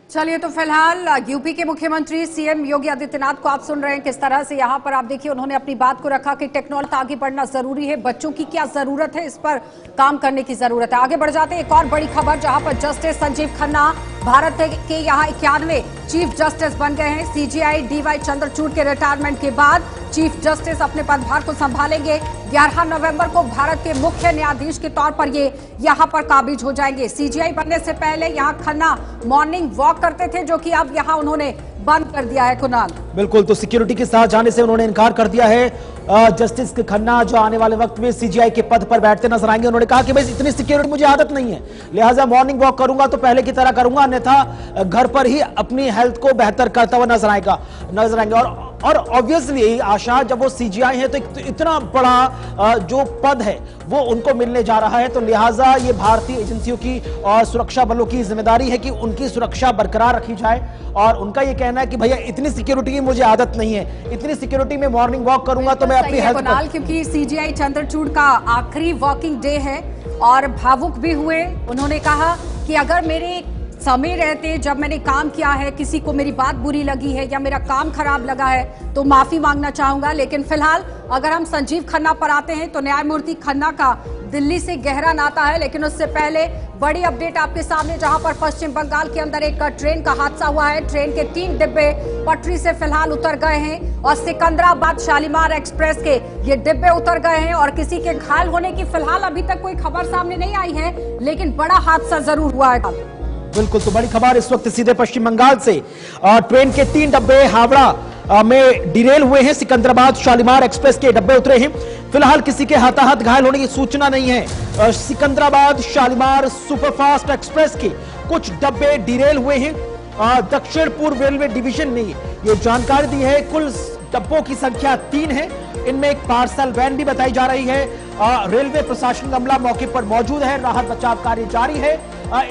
चलिए, तो फिलहाल यूपी के मुख्यमंत्री सीएम योगी आदित्यनाथ को आप सुन रहे हैं किस तरह से यहाँ पर आप देखिए उन्होंने अपनी बात को रखा कि टेक्नोलॉजी आगे बढ़ना जरूरी है, बच्चों की क्या जरूरत है, इस पर काम करने की जरूरत है। आगे बढ़ जाते हैं, एक और बड़ी खबर जहां पर जस्टिस संजीव खन्ना भारत के यहाँ 91 चीफ जस्टिस बन गए हैं। सीजेआई डीवाई चंद्रचूड़ के रिटायरमेंट के बाद चीफ जस्टिस अपने पदभार को संभालेंगे। 11 नवंबर को भारत के मुख्य न्यायाधीश के तौर पर ये यहाँ पर काबिज हो जाएंगे। सीजेआई बनने से पहले यहाँ खन्ना मॉर्निंग वॉक करते थे, जो कि अब यहाँ उन्होंने बंद कर दिया है। कुणाल, बिल्कुल, तो सिक्योरिटी के साथ जाने से उन्होंने इनकार कर दिया है। जस्टिस खन्ना जो आने वाले वक्त में सीजीआई के पद पर बैठते नजर आएंगे। उन्होंने कहा कि भाई इतनी सिक्योरिटी मुझे आदत नहीं है, लिहाजा मॉर्निंग वॉक करूंगा तो पहले की तरह करूंगा, अन्यथा घर पर ही अपनी हेल्थ को बेहतर करता हुआ नजर आएंगे। और ऑब्वियसली आशा, जब वो सीजीआई है तो इतना बड़ा जो पद है वो उनको मिलने जा रहा है, तो लिहाजा ये भारतीय एजेंसियों की और सुरक्षा बलों की जिम्मेदारी है कि उनकी सुरक्षा बरकरार रखी जाए। और उनका ये कहना है कि भैया इतनी सिक्योरिटी की मुझे आदत नहीं है, इतनी सिक्योरिटी में मॉर्निंग वॉक करूंगा तो मैं अपनी हेल्थ पर। क्योंकि सीजीआई चंद्रचूड़ का आखिरी वर्किंग डे है और भावुक भी हुए। उन्होंने कहा कि अगर मेरे समय रहते जब मैंने काम किया है, किसी को मेरी बात बुरी लगी है या मेरा काम खराब लगा है तो माफी मांगना चाहूंगा, लेकिन फिलहाल अगर हम संजीव खन्ना पर आते हैं तो न्यायमूर्ति खन्ना का दिल्ली से गहरा नाता है। लेकिन उससे पहले बड़ी अपडेट आपके सामने, जहां पर पश्चिम बंगाल के अंदर एक ट्रेन का हादसा हुआ है। ट्रेन के 3 डिब्बे पटरी से फिलहाल उतर गए हैं और सिकंदराबाद शालीमार एक्सप्रेस के ये डिब्बे उतर गए हैं और किसी के घायल होने की फिलहाल अभी तक कोई खबर सामने नहीं आई है, लेकिन बड़ा हादसा जरूर हुआ है। बिल्कुल, तो बड़ी खबर इस वक्त सीधे पश्चिम बंगाल से। ट्रेन के 3 डब्बे हावड़ा में डिरेल हुए हैं। सिकंदराबाद शालीमार एक्सप्रेस के डब्बे उतरे हैं। फिलहाल किसी के हताहत घायल होने की सूचना नहीं है। सिकंदराबाद शालीमार सुपरफास्ट एक्सप्रेस के कुछ डब्बे डिरेल हुए हैं। दक्षिण पूर्व रेलवे डिवीजन ने यह जानकारी दी है। कुल डब्बों की संख्या 3 है। इनमें एक पार्सल वैन भी बताई जा रही है। रेलवे प्रशासन अमला मौके पर मौजूद है। राहत बचाव कार्य जारी है।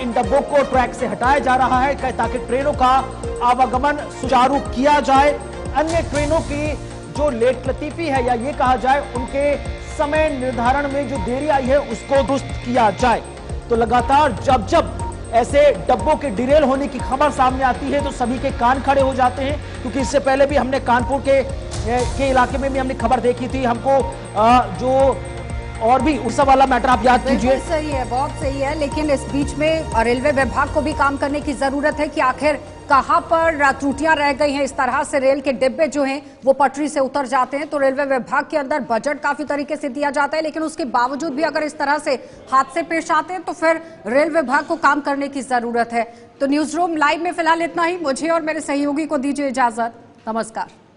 इन डब्बों को ट्रैक से हटाया जा रहा है ताकि ट्रेनों का आवागमन सुचारू किया जाए। अन्य ट्रेनों की जो लेट लतीफी है या ये कहा जाए उनके समय निर्धारण में जो देरी आई है उसको दुरुस्त किया जाए। तो लगातार जब जब ऐसे डब्बों के डिरेल होने की खबर सामने आती है तो सभी के कान खड़े हो जाते हैं, क्योंकि इससे पहले भी हमने कानपुर के इलाके में भी हमने खबर देखी थी। हमको जो और भी उर्सा वाला मैटर आप याद कीजिए। सही है, बहुत सही है, लेकिन इस बीच में रेलवे विभाग को भी काम करने की जरूरत है कि आखिर कहां पर त्रुटियां रह गई हैं। इस तरह से रेल के डिब्बे जो हैं वो पटरी से उतर जाते हैं तो रेलवे विभाग के अंदर बजट काफी तरीके से दिया जाता है, लेकिन उसके बावजूद भी अगर इस तरह से हादसे पेश आते हैं तो फिर रेल विभाग को काम करने की जरूरत है। तो न्यूज रूम लाइव में फिलहाल इतना ही। मुझे और मेरे सहयोगी को दीजिए इजाजत। नमस्कार।